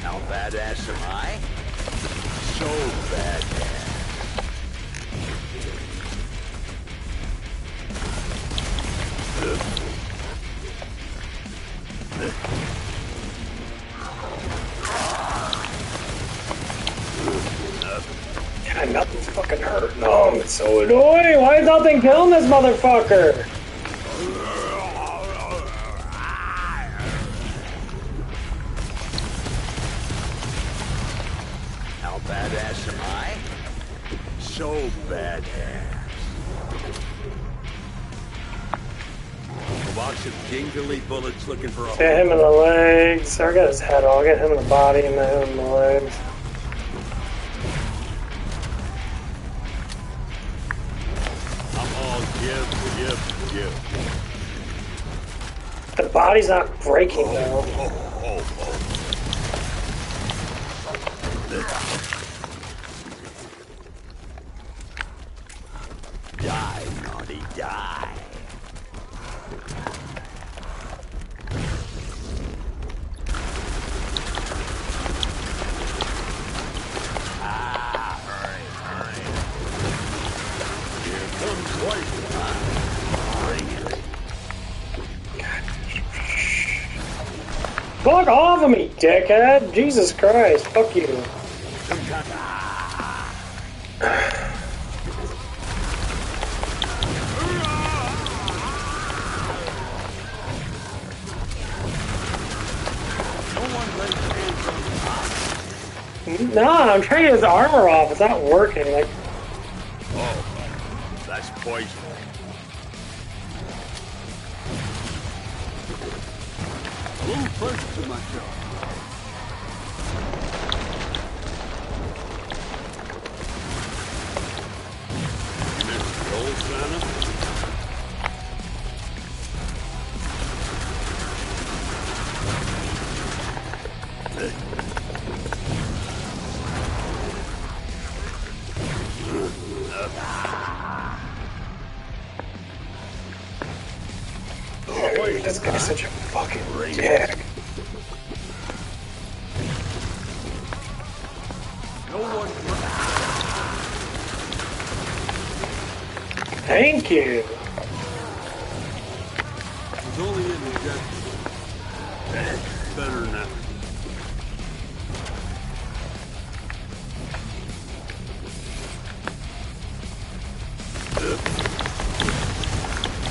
How badass am I? So badass. God, nothing's fucking hurt. No, it's so annoying. Why is nothing killing this motherfucker? How badass am I? So badass. A box of jingly bullets looking for a Get him in the legs. I got his head on. I'll get him in the body and then him in the legs. I'm all give. The body's not breaking though. Die, naughty, die. Hurry. Here comes White. Bring it. Fuck off of me, dickhead! Jesus Christ, fuck you. Nah, I'm trying to get his armor off. It's not working. Like, Oh, that's poison. Move first to myself. Mr. Old Santa? dude, this guy's such a fucking dick. No one. Thank you. It's only an injection. Better than that.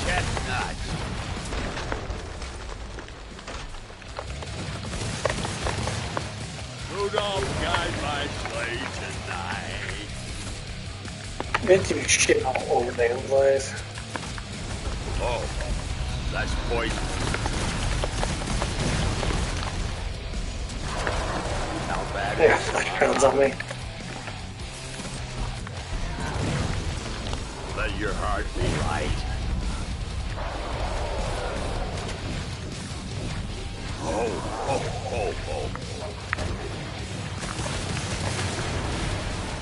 Cat's nuts. Rudolph guide my sleigh tonight. They do shit all over the damn place. Oh, that's poison. How bad They got is flashbangs on me. Let your heart be light. Oh.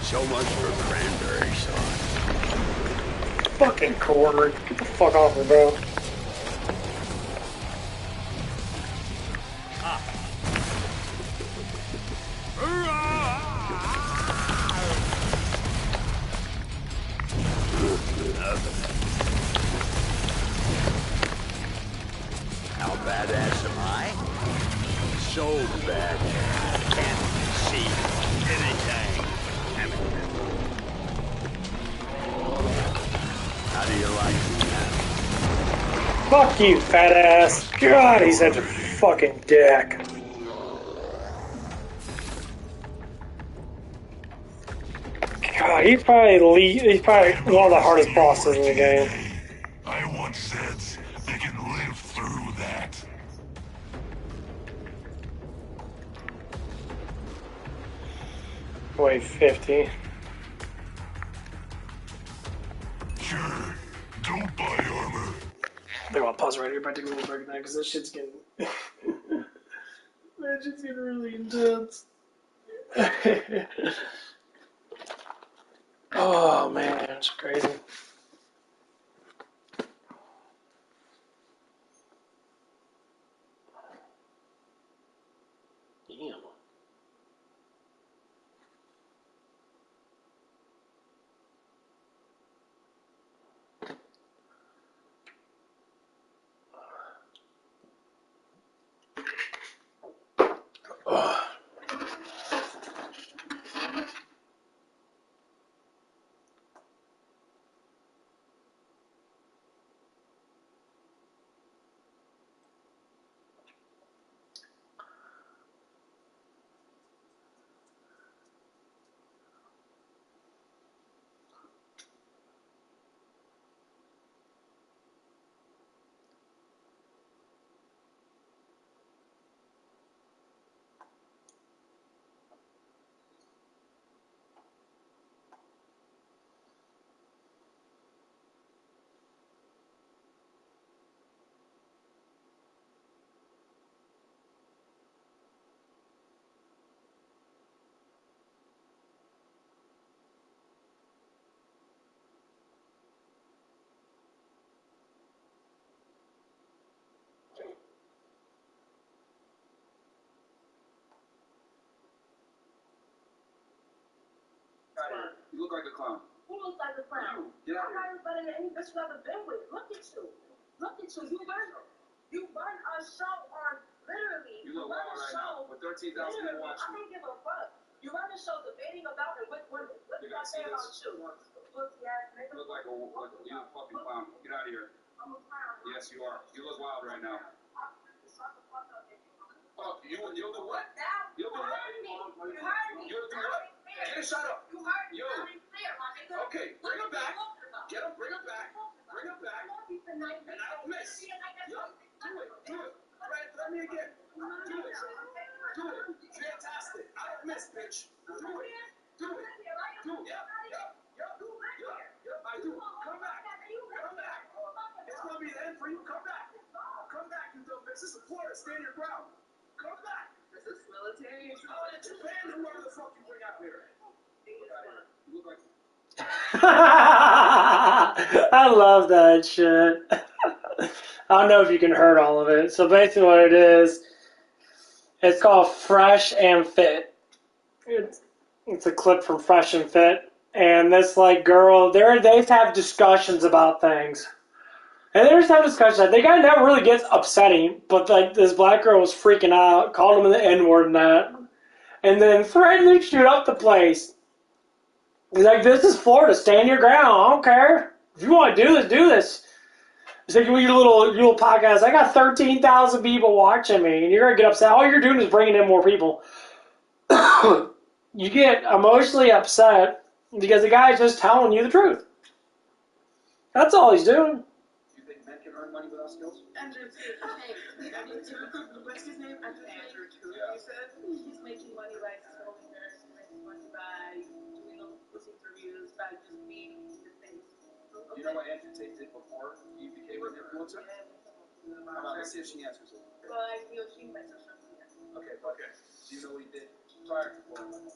So much for cranberry sauce. Fucking cord. Get the fuck off me, bro. How badass am I? So bad. Can't see anything. Damn it. How do you like that? Fuck you, fat ass. God, he's such a fucking dick. God, he's probably one of the hardest bosses in the game. I want Zeds that can live through that. Wait, 50. Sure, don't buy armor. I think I'll pause right here, but I take a little break now because this shit's getting. That shit's getting really intense. Oh man, it's crazy. Damn. Oh. You look like a clown. Who looks like a clown? Get out I'm not better than any bitch you ever been with. Look at you. Look at you. You run a show on literally. You look run wild a right show. now. With 13,000 people Literally, watching. I don't give a fuck. You run a show debating about and with women. What You did I guys say see about this? you? Pussy ass nigga. You look like a you look fucking clown. Get out of here. I'm a clown. Yes, you are. You look wild right now. Shut the fuck up, nigga. Oh, you'll do what? Now, You'll do what? heard me. You heard me. You'll do what? Get shut up. You heard me. You. Loud and clear, my nigga. Okay, bring him back. What you talking about? Get him. Bring him back. Bring him back. I love you tonight. And I don't miss. Yeah, like that's Yup. Do it. Do it. Try me again. Do it. Do it. Fantastic. I don't miss, bitch. Do it. Do it. Do it. Yep. I do. Come back. Come back. It's gonna be the end for you. Come back. Come back, you dumb bitch. This is Florida. Stand your ground. Come back. This is military. It's Japan. Whoever the fuck you bring out here. Look out here. You look like. I love that shit. I don't know if you can hear all of it. So basically what it is, it's called Fresh and Fit. It's a clip from Fresh and Fit. And this like girl, they have discussions about things. And they just have discussions. The guy never really gets upsetting, but like this black girl was freaking out, called him the N-word and that. And then threatened to shoot up the place. He's like, this is Florida, stand your ground, I don't care. If you want to do this, do this. He's like, well, your little podcast, I got 13,000 people watching me, and you're going to get upset. All you're doing is bringing in more people. You get emotionally upset because the guy's just telling you the truth. That's all he's doing. You think men can earn money without skills? Andrew Tate. What's his name? Andrew Tate. Yeah. You said he's making money by selling nurse. He's making money by doing all those interviews, by just being the things. You know what Andrew Tate did before he became an influencer? How about let's see if she answers it. Well, I feel she met social media. Okay. Do you know what he did prior to Florida? He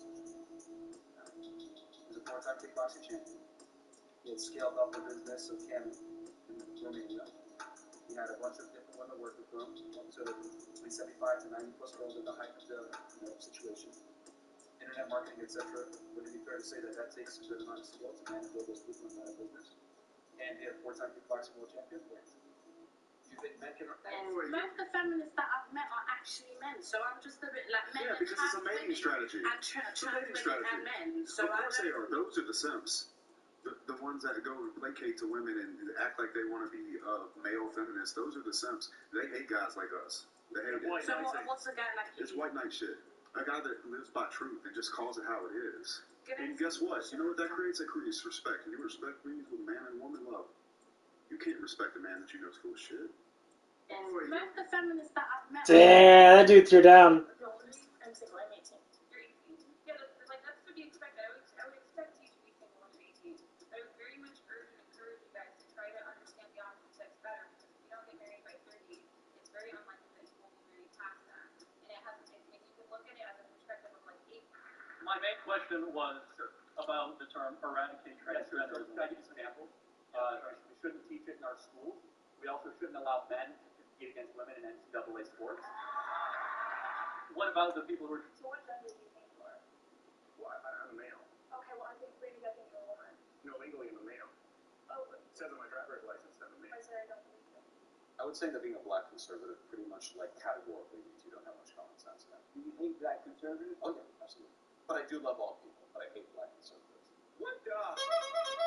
was a four-time kickboxing champion. He had scaled up the business of Canada in Romania. He had a bunch of different women working for him, up to between 75 to 90 plus girls at the height of the situation. Internet marketing, etc. Would it be fair to say that takes a good amount of skill to manage all those people in that business? And he had a four-time kickboxing world champion. Do you think men can? Most of the feminists that I've met are actually men, so I'm just a bit like men. Yeah, because it's a mating strategy. And It's a trans mating women strategy. and men. So Of I course they don't. are. Those are the simps. The ones that go and placate to women and act like they want to be male feminists. Those are the simps. They hate guys like us. They hate it. So what's the guy like? It's white knight shit. A guy that lives by truth and just calls it how it is. And guess what? You know what that creates? That creates respect. And you know what respect means when man and woman love. You can't respect a man that you know is full of shit. Most of the feminists that I've met. Damn, that dude threw down. I'm single. I'm 18. You're 18. Yeah, like that's to be expected. I would expect you to be single when you're 18. I would very much urge and encourage you guys to try to understand the opposite sex better, because if you don't get married by 30, it's very unlikely that you will be married past that. And it has, and you can look at it as a perspective of like 8. My main question was about the term eradicate transgenderism. Can I give you some examples? We shouldn't teach it in our schools. We also shouldn't allow men to compete against women in NCAA sports. What about the people who are... So what gender do you think you are? Well, I'm a male. Okay, well, I think maybe I think you're a woman. No, legally I'm a male. Oh, but It says on my driver's license that I'm a male. I said I don't believe you. I would say that being a black conservative pretty much like categorically means you don't have much common sense. Man. Do you hate black conservatives? Oh yeah, absolutely. But I do love all people, but I hate black conservatives. What the?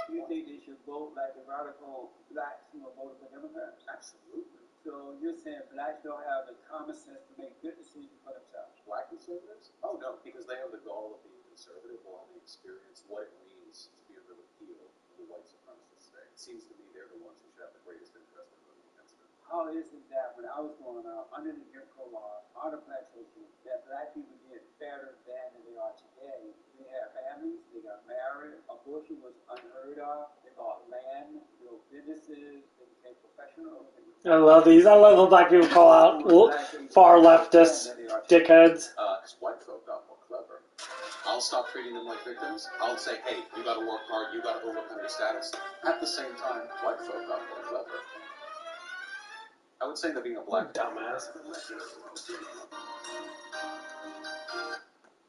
Do you think they should vote like the radical blacks who are voting for Democrats? Absolutely. So you're saying blacks don't have the common sense to make good decisions for themselves? Black conservatives? Oh no, because they have the gall of being conservative while they experience what it means to be under the heel of the white supremacist state. It seems to me they're the ones who should have the greatest interest in voting against it. How is it that when I was growing up, under the Jim Crow law, on the plantation, that black people get better than they are today? They have families, they got married, abortion was unheard of, they bought land, built businesses, they became professionals. I love these. I love when black people call out far leftist dickheads. Because white folk got more clever. I'll stop treating them like victims. I'll say, hey, you gotta work hard, you gotta overcome your status. At the same time, white folk got more clever. I would say that being a black Dumbass.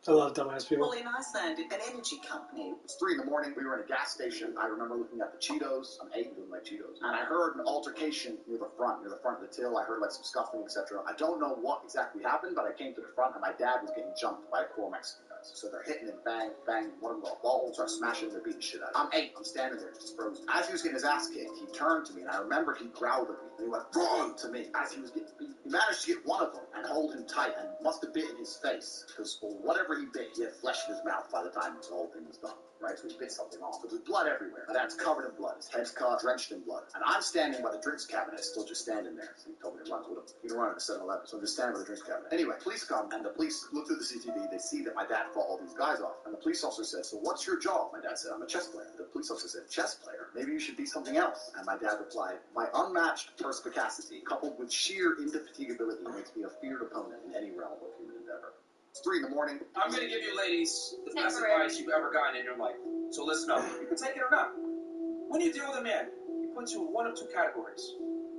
I love dumbass people. Well, in Iceland, an energy company. It was 3 in the morning. We were in a gas station. I remember looking at the Cheetos. I'm 8 and doing like Cheetos. And I heard an altercation near the front of the till. I heard like some scuffling, etc. I don't know what exactly happened, but I came to the front and my dad was getting jumped by 4 Mexican guys. So they're hitting him, bang, bang. One of them got a ball, start smashing, they're beating shit out of him. I'm 8. I'm standing there, just frozen. As he was getting his ass kicked, he turned to me and I remember he growled at me. And he went, "Run!" to me. As he was getting beat, he managed to get one of them and hold him tight and must have bitten his face. Because for whatever he bit, he had flesh in his mouth by the time the whole thing was done. Right, so he bit something off. But there's blood everywhere. My dad's covered in blood. His head's cut, drenched in blood. And I'm standing by the drinks cabinet, still just standing there. So he told me to run. He can run at a 7-Eleven. So I'm just standing by the drinks cabinet. Anyway, police come, and the police look through the CCTV. They see that my dad fought all these guys off. And the police officer says, "So what's your job?" My dad said, "I'm a chess player." The police officer said, "Chess player? Maybe you should be something else." And my dad replied, "My unmatched perspicacity, coupled with sheer indefatigability, makes me a feared opponent in any realm of human endeavor." It's 3 in the morning. I'm going to give you ladies the best advice you've ever gotten in your life. So listen up. You can take it or not. When you deal with a man, he puts you in one of 2 categories.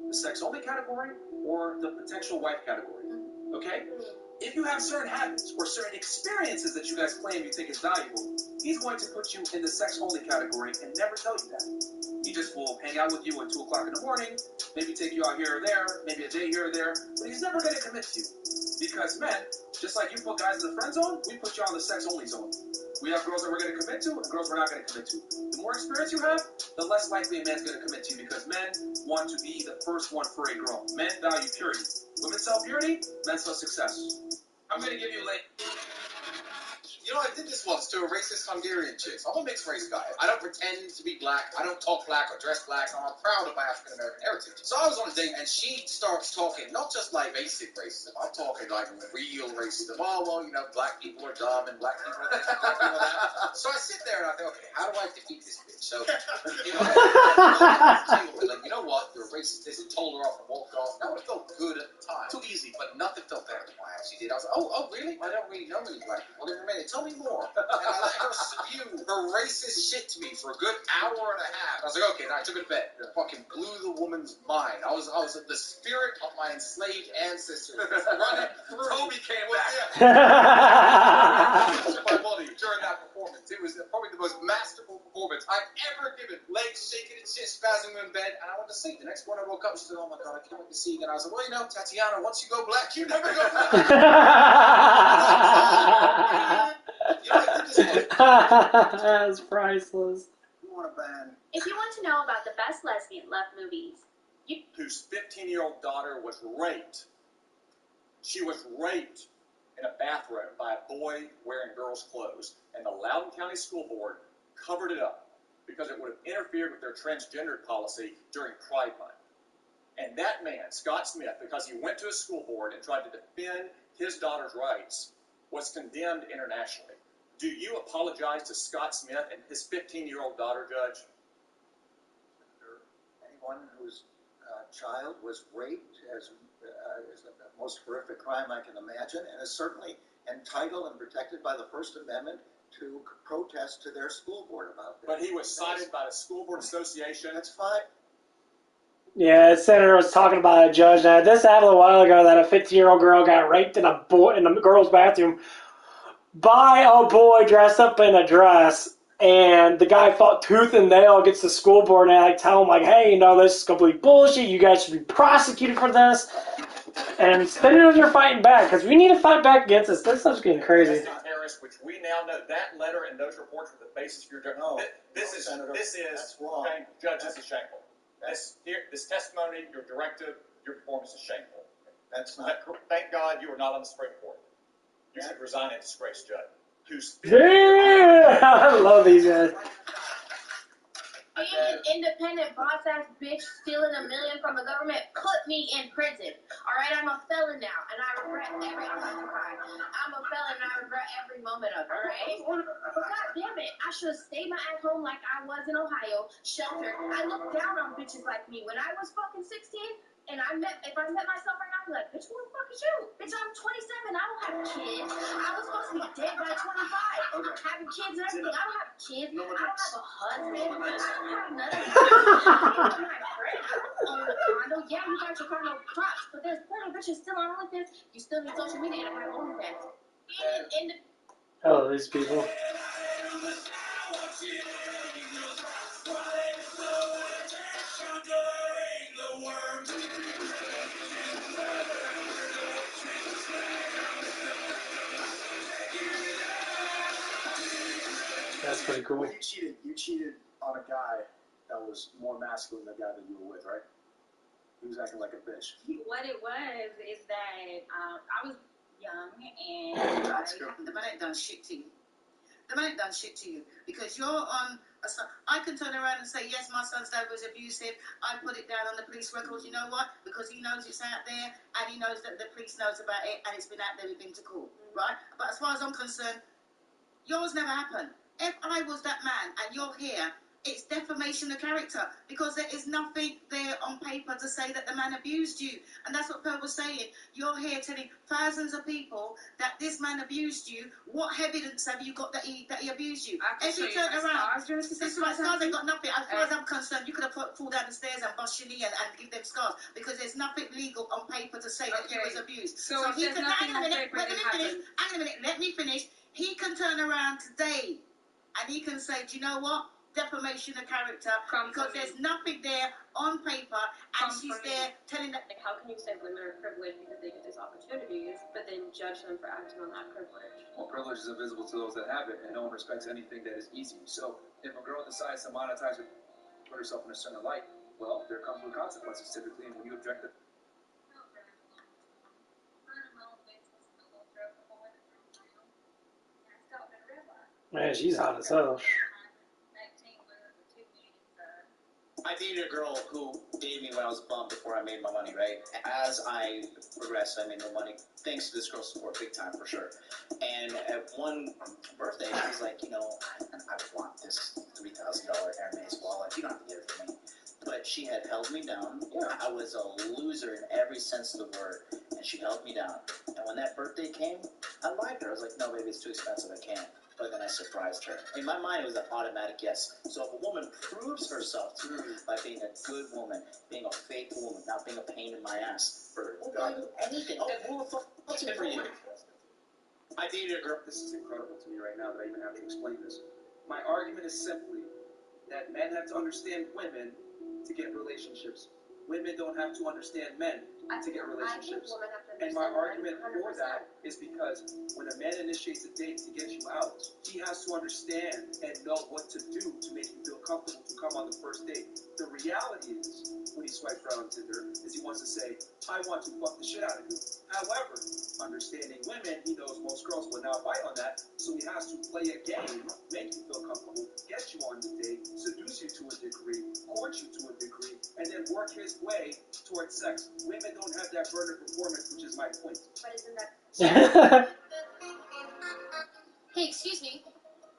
The sex-only category or the potential wife category. Okay? If you have certain habits or certain experiences that you guys claim you think is valuable, he's going to put you in the sex-only category and never tell you that. He just will hang out with you at 2 o'clock in the morning, maybe take you out here or there, maybe a day here or there, but he's never going to commit to you. Because men, just like you put guys in the friend zone, we put you on the sex-only zone. We have girls that we're going to commit to and girls we're not going to commit to. The more experience you have, the less likely a man's going to commit to you because men want to be the first one for a girl. Men value purity. Women sell purity, men sell success. I'm going to give you You know, I did this once to a racist Hungarian chick. I'm a mixed race guy. I don't pretend to be black. I don't talk black or dress black. I'm proud of my African American heritage. So I was on a date and she starts talking, not just like basic racism. I'm talking like real racism. Oh, well, you know, black people are dumb and black people are this, black people are that. So I sit there and I think, okay, how do I defeat this bitch? So, you know, like, you know what? You're a racist. This and told her off and walked off. That would have felt good at the time. Too easy, but nothing felt better than what I actually did. I was like, oh, really? I don't really know many black people. Never mind. Tell me more. And I let her spew her racist shit to me for a good hour and a half. I was like, okay, and I took her to bed. I fucking blew the woman's mind. I was the spirit of my enslaved ancestors running through. Toby came back. My body during that performance. It was probably the most masterful performance I've ever given. Legs shaking and shit, spazzing in bed, and I went to sleep. The next morning I woke up, she said, "Oh my God, I can't wait to see you again." I was like, "Well, you know, Tatiana, once you go black, you never go black." That's priceless. If you want to know about the best lesbian love movies, whose 15-year-old daughter was raped She was raped in a bathroom by a boy wearing girls' clothes, and the Loudoun County School Board covered it up because it would have interfered with their transgender policy during Pride Month. And that man, Scott Smith, because he went to a school board and tried to defend his daughter's rights, was condemned internationally. Do you apologize to Scott Smith and his 15-year-old daughter, Judge? Anyone whose child was raped is the most horrific crime I can imagine, and is certainly entitled and protected by the First Amendment to protest to their school board about that. But he was cited by the School Board Association. That's fine. Yeah, the senator was talking about a judge. Now, this happened a while ago that a 15-year-old girl got raped in a girl's bathroom by a boy dressed up in a dress, and the guy fought tooth and nail against the school board, and I tell him, like, hey, you know, this is complete bullshit. You guys should be prosecuted for this. And senators are fighting back, because we need to fight back against this. This stuff's getting crazy. Terrorists, which we now know, that letter and those reports were the basis for your judgment. No, this is that's wrong. Judge, this is shameful. This testimony, your directive, your performance is shameful. That's not. Thank God you are not on the Supreme Court. You should resign in disgrace, Judge. Yeah, I love these guys. Being an independent boss-ass bitch stealing $1 million from the government put me in prison. All right, I'm a felon now, and I regret every. I'm not crying. I'm a felon, and I regret every moment of it. All right, but God damn it, I should have stayed my ass home like I was in Ohio, sheltered. I looked down on bitches like me when I was fucking 16. And if I met myself right now, I'd be like, bitch, who the fuck is you? Bitch, I'm 27. I don't have kids. I was supposed to be dead by 25. Having kids and everything. I don't have kids. I don't have a husband. I don't have none of that. I'm my friend. I don't own a condo. Yeah, you got your car, no props. But there's plenty of bitches still on OnlyFans. You still need social media to have OnlyFans. Oh, these people. That's pretty cool. When you cheated on a guy that was more masculine than the guy that you were with, right? He was acting like a bitch. What it was is that I was young and the man ain't done shit to you. The man ain't done shit to you because you're on a son. I can turn around and say, yes, my son's dad was abusive. I put it down on the police records. You know what? Because he knows it's out there and he knows that the police knows about it and it's been out there, we've been to court, right? But as far as I'm concerned, yours never happened. If I was that man and you're here, it's defamation of character because there is nothing there on paper to say that the man abused you. And that's what Pearl was saying. You're here telling thousands of people that this man abused you. What evidence have you got that he abused you? If you turn around, scars ain't got nothing. As far as I'm concerned, you could have fall down the stairs and bust your knee and give them scars because there's nothing legal on paper to say that he was abused. So he can, let me finish. He can turn around today and he can say, do you know what? Defamation of character because there's nothing there on paper and she's there telling that. Like, how can you say women are privileged because they get these opportunities, but then judge them for acting on that privilege? Well, privilege is invisible to those that have it, and no one respects anything that is easy. So if a girl decides to monetize it, put herself in a certain light, well, there comes with consequences typically, and when you object to Man, she's hot as hell. I dated a girl who dated me when I was bummed before I made my money, right? As I progressed, I made no money. Thanks to this girl's support, big time for sure. And at one birthday, she was like, you know, I want this $3,000 Hermes wallet. You don't have to get it for me. But she had held me down. I was a loser in every sense of the word. And she held me down. And when that birthday came, I lied to her. I was like, no, baby, it's too expensive. I can't. But then I surprised her. In my mind, it was an automatic yes. So if a woman proves herself to me by being a good woman, being a faithful woman, not being a pain in my ass for anything. Oh, what's it for you? I dated a girl. This is incredible to me right now that I even have to explain this. My argument is simply that men have to understand women to get relationships women don't have to understand men to get relationships. women have to And my understand argument men, for 100%. that is because when a man initiates a date to get you out, he has to understand and know what to do to make you feel comfortable to come on the first date. The reality is, when he swipes right on Tinder, is he wants to say, I want to fuck the shit out of you. However, understanding women, he knows most girls will not bite on that, so he has to play a game, make you feel comfortable, get you on the date, seduce you to a degree, court you to a degree, and then work his way towards sex. Women don't have that burner performance, which is my point. But isn't that... Hey, excuse me.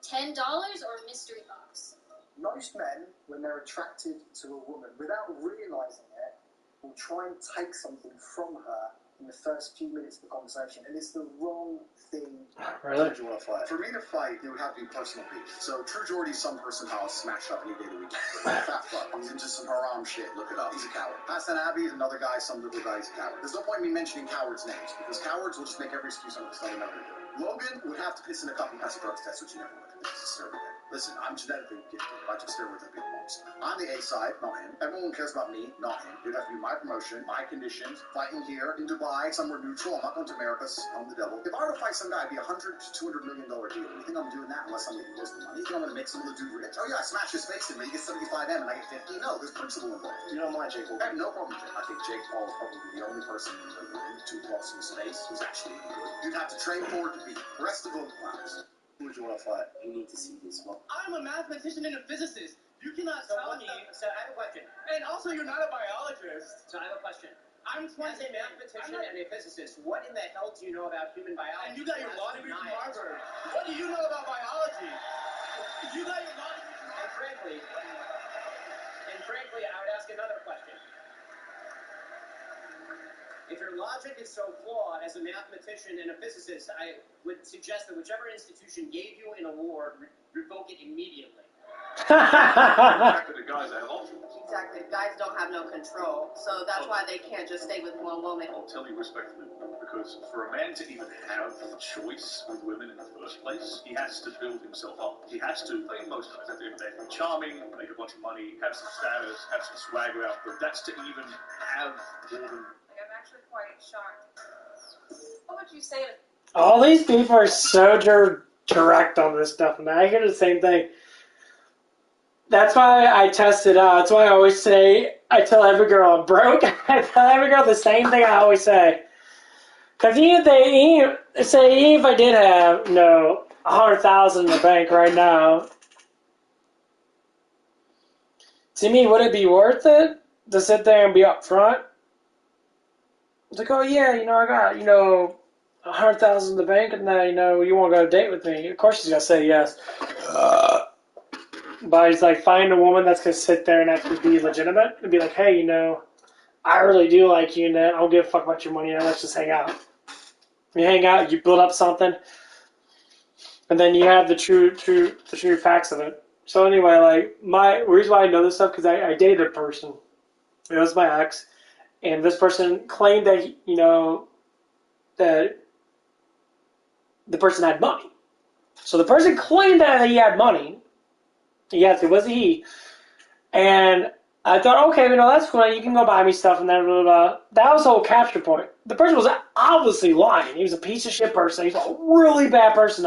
$10 or mystery box? Most men, when they're attracted to a woman, without realising it, will try and take something from her in the first few minutes of the conversation, and it's the wrong thing. Really? Would you want to fight? For me to fight, it would have to be personal beef. So True Geordie's some person house smashed up any day of the week. Fat fuck. He's into some haram shit. Look it up. He's a coward. Hassan Abbey is another guy, some little guy. He's a coward. There's no point in me mentioning cowards' names because cowards will just make every excuse under the sun and never do it. Logan would have to piss in a cup and pass a drugs test, which you never would. This is steroid. Listen, I'm genetically gifted. I took steroids at big months. On the A side, not him. Everyone cares about me, not him. It would have to be my promotion, my conditions, fighting here, in Dubai, somewhere neutral. I'm not going to America. I'm the devil. If I were to fight some guy, it'd be $100 to $200 million deal. You think I'm doing that unless I'm getting most of the money? You think I'm going to make some other dude rich? Oh yeah, I smash his face in, but he gets 75M and I get 50? No, there's principle involved. You don't mind Jake Paul? I have no problem with Jake. I think Jake Paul is probably the only person in the room to cross his face who's actually good. You'd have to train for it to beat. The rest of them clowns. Who would you want to fight? You need to see this one. I'm a mathematician and a physicist. You cannot tell me. So I have a question. And also, you're not a biologist. So I have a question. I'm 20. As a mathematician and a physicist, what in the hell do you know about human biology? And you got your law degree from Harvard. What do you know about biology? You got your law degree from Harvard. And frankly, I would ask another question. If your logic is so flawed as a mathematician and a physicist, I would suggest that whichever institution gave you an award, revoke it immediately. Exactly, the guys don't have no control, so that's why they can't just stay with one woman. I'll tell you respectfully, because for a man to even have a choice with women in the first place, he has to build himself up. He has to, I mean, most guys at the end of the day, be charming, make a bunch of money, have some status, have some swagger out, but that's to even have more than... I'm actually quite shocked. What would you say to... All these people are so direct on this stuff, and I hear the same thing. That's why I test it out. That's why I always say, I tell every girl I'm broke. I tell every girl the same thing I always say. Because even if I did have, $100,000 in the bank right now, to me, would it be worth it to sit there and be up front? It's like, oh yeah, I got, $100,000 in the bank, and then, you want to go on a date with me. Of course she's going to say yes. But it's like, find a woman that's going to sit there and actually be legitimate and be like, hey, I really do like you, and I don't give a fuck about your money, let's just hang out. You hang out, you build up something, and then you have the true facts of it. So anyway, like, the reason why I know this stuff, because I dated a person. It was my ex, and this person claimed that, that the person had money. So the person claimed that he had money. Yes, it was he. And I thought, okay, that's cool. You can go buy me stuff and then blah, blah, blah. That was the whole capture point. The person was obviously lying. He was a piece of shit person. He's a really bad person.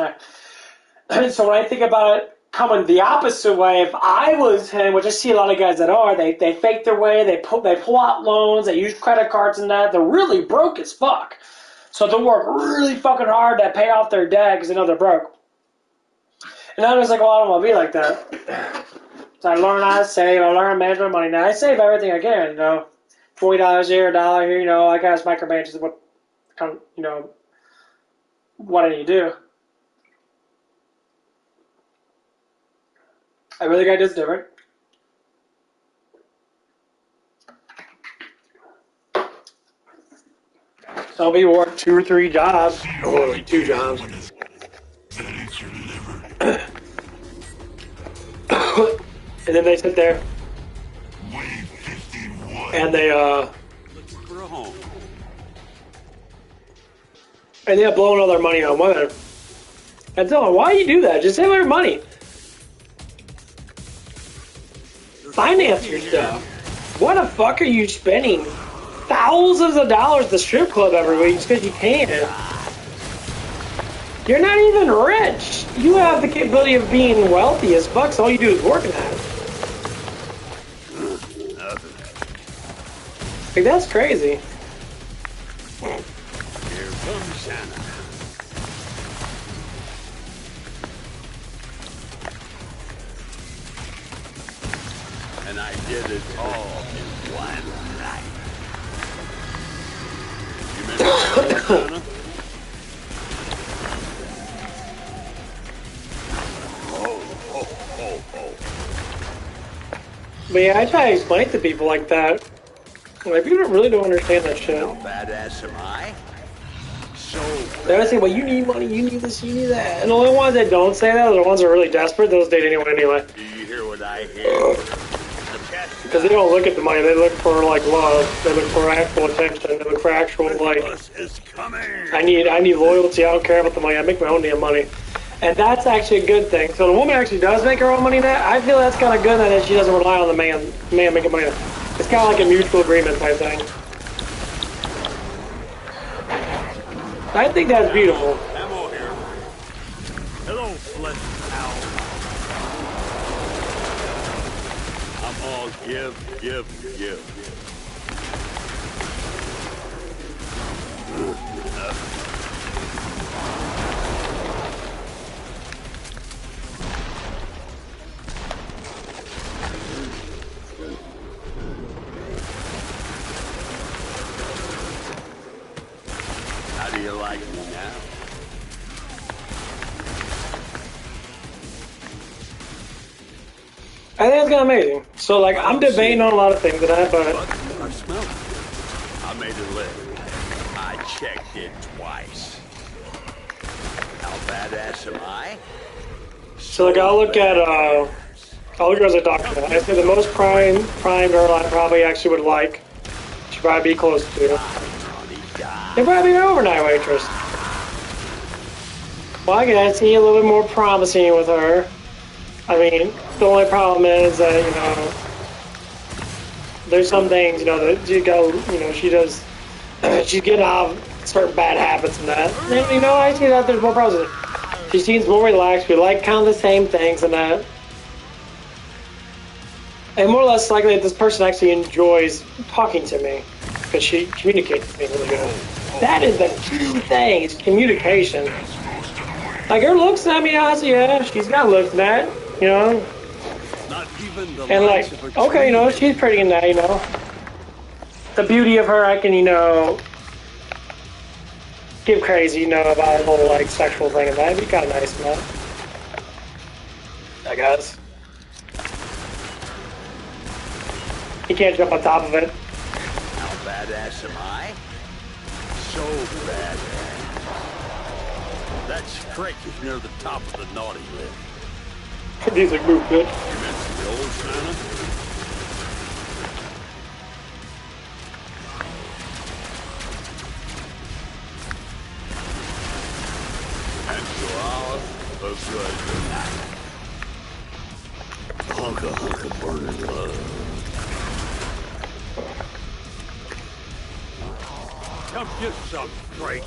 And so when I think about it coming the opposite way, if I was him, which I see a lot of guys that are, they fake their way, they pull out loans, they use credit cards and that. They're really broke as fuck. So they'll work really fucking hard to pay off their debt because they know they're broke. And I was like, well, I don't want to be like that. So I learn how to save. I learn how to manage my money. Now, I save everything I can, $20 here, $1 here, I got micromanage what, what I need to do. Every other guy does different. Some people work 2 or 3 jobs. Or like 2 jobs. And then they sit there and they and they're blowing all their money on women. And tell them, why do you do that? Just save your money. Finance your stuff. What the fuck are you spending thousands of dollars at the strip club every week just because you can? You're not even rich. You have the capability of being wealthy as fuck, so all you do is work at that. Like, that's crazy. Here comes Santa. And I did it all in one night. You remember Santa? But yeah, I try to explain it to people like that. Like, people really don't understand that shit. How badass am I? So They always say, well, you need money, you need this, you need that. And the only ones that don't say that are the ones that are really desperate. Those date anyone anyway. Do you hear what I hear? Because they don't look at the money. They look for, like, love. They look for actual attention. They look for actual, like, I need loyalty. I don't care about the money. I make my own damn money. And that's actually a good thing. So the woman actually does make her own money now. I feel that's kind of good that she doesn't rely on the man making money. It's kind of like a mutual agreement type thing. I think that's beautiful. Ammo here. Hello, flesh owl. I'm all give. How do you like me now? I think it's kind of amazing. So, like, I'm debating on a lot of things today, but I smell it. I made a list. I checked it twice. How badass am I? so like I'll look at all the girls I talk to. I say the most prime girl I probably actually would like. She'd probably be close to. They'd probably be an overnight waitress. Well, I guess see a little bit more promising with her. I mean, the only problem is that, you know, there's some things, you know, that you go, you know, she does, she's getting off certain bad habits and that. And, you know, I see that there's more problems. She seems more relaxed. We like kind of the same things and that. And more or less likely that this person actually enjoys talking to me because she communicates with me really good. That is the key thing, is communication. Like, her looks at me, I say, yeah, she's got looks in that, you know. And like, okay, you know, she's pretty in that, you know. The beauty of her, I can, you know, get crazy, you know, about the whole, like, sexual thing and that. It'd be kind of nice in that, I guess. You can't jump on top of it. How badass am I? So badass. That trick is near the top of the naughty list. These are move good. You mentioned the old Santa? And to all a good night. Hunka burning love. Come get some straight.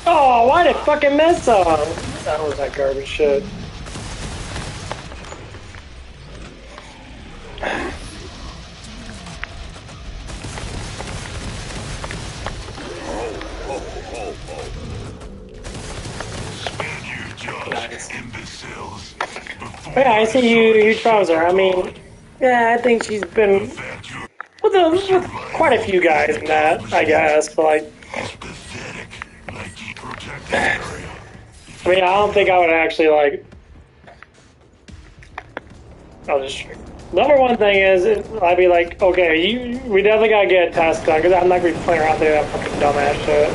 Oh, why did it fucking miss him? That was that garbage shit. Yeah, I see you trouser. I mean, yeah, I think she's been with quite a few guys in that, I guess, but like, I mean, I don't think I would actually, like, I'll just, number one thing is, I'd be like, okay, we definitely gotta get a test done, because I'm not gonna be playing around there that fucking dumbass shit.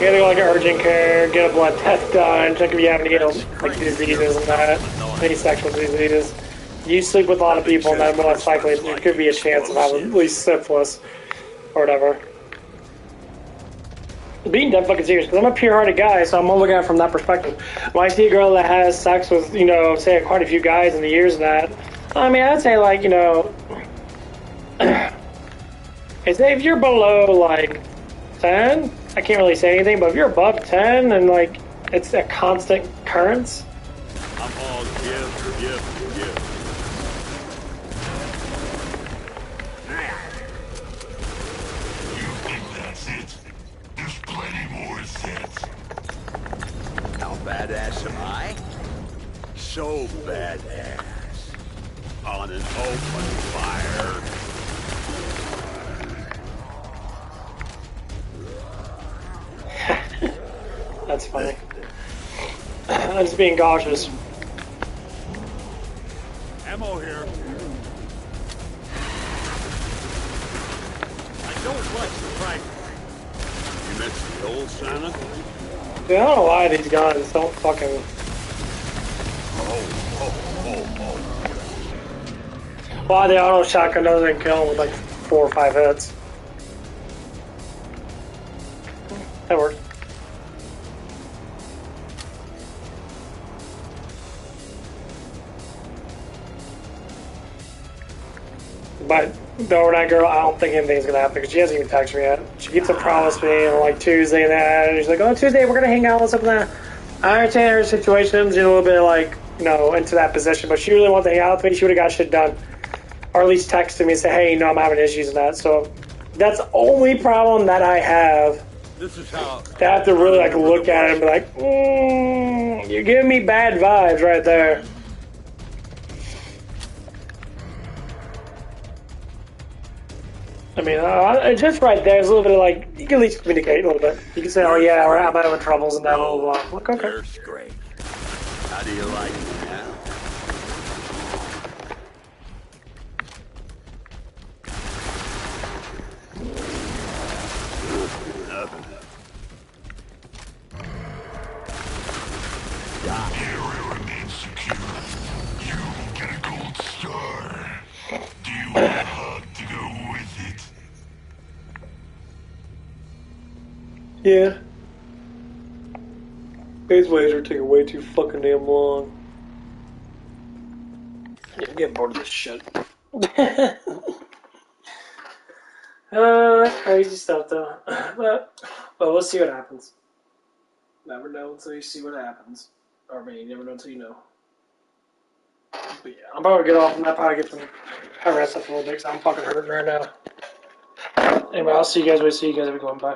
You gotta go, like, urgent care, get a blood test done, check if you have any, you know, like, diseases and that, any sexual diseases. You sleep with a lot of people, and then more less likely there could be a chance of having at least syphilis, or whatever. Being dead fucking serious, because I'm a pure-hearted guy, so I'm gonna look at it from that perspective. When I see a girl that has sex with, you know, say quite a few guys in the years and that, I mean, I'd say, like, you know, if you're below, like, 10, I can't really say anything, but if you're above 10 and, like, it's a constant occurrence. I'm all give. You think that's it? There's plenty more sets. How badass am I? So badass. On an open fire. That's funny. I'm just being cautious. Ammo here. I don't like the price. You mentioned the old Santa? Dude, I don't know why these guns don't fucking... Why the auto shotgun doesn't kill him with like 4 or 5 hits. That worked. But the overnight girl, I don't think anything's gonna happen because she hasn't even texted me yet. She keeps on promising me on like Tuesday and that, and she's like, "Oh, Tuesday we're gonna hang out and stuff like that." I understand her situation. She's a little bit like, you know, into that position, but she really wants to hang out with me. She would have got shit done, or at least texted me and say, "Hey, you know, I'm having issues and that." So that's the only problem that I have. This is how I have to really like look at it and be like, "You're giving me bad vibes right there." I mean, just right there is a little bit of like, you can at least communicate a little bit. You can say, "Oh yeah, I'm having troubles and that, blah, blah, blah." Like, okay. There's great. How do you like it now? Nothing. The area remains secure. You will get a gold star. Do you want a hug to go with it? Yeah. These ways are taking way too fucking damn long. I'm getting bored of this shit. That's crazy stuff though. But we'll see what happens. Never know until you see what happens. Or maybe you never know until you know. But yeah, I'm about to get off and I'll probably get some rest up a little bit because I'm fucking hurting right now. Anyway, I'll see you guys when I see you guys. Have a good one. Bye.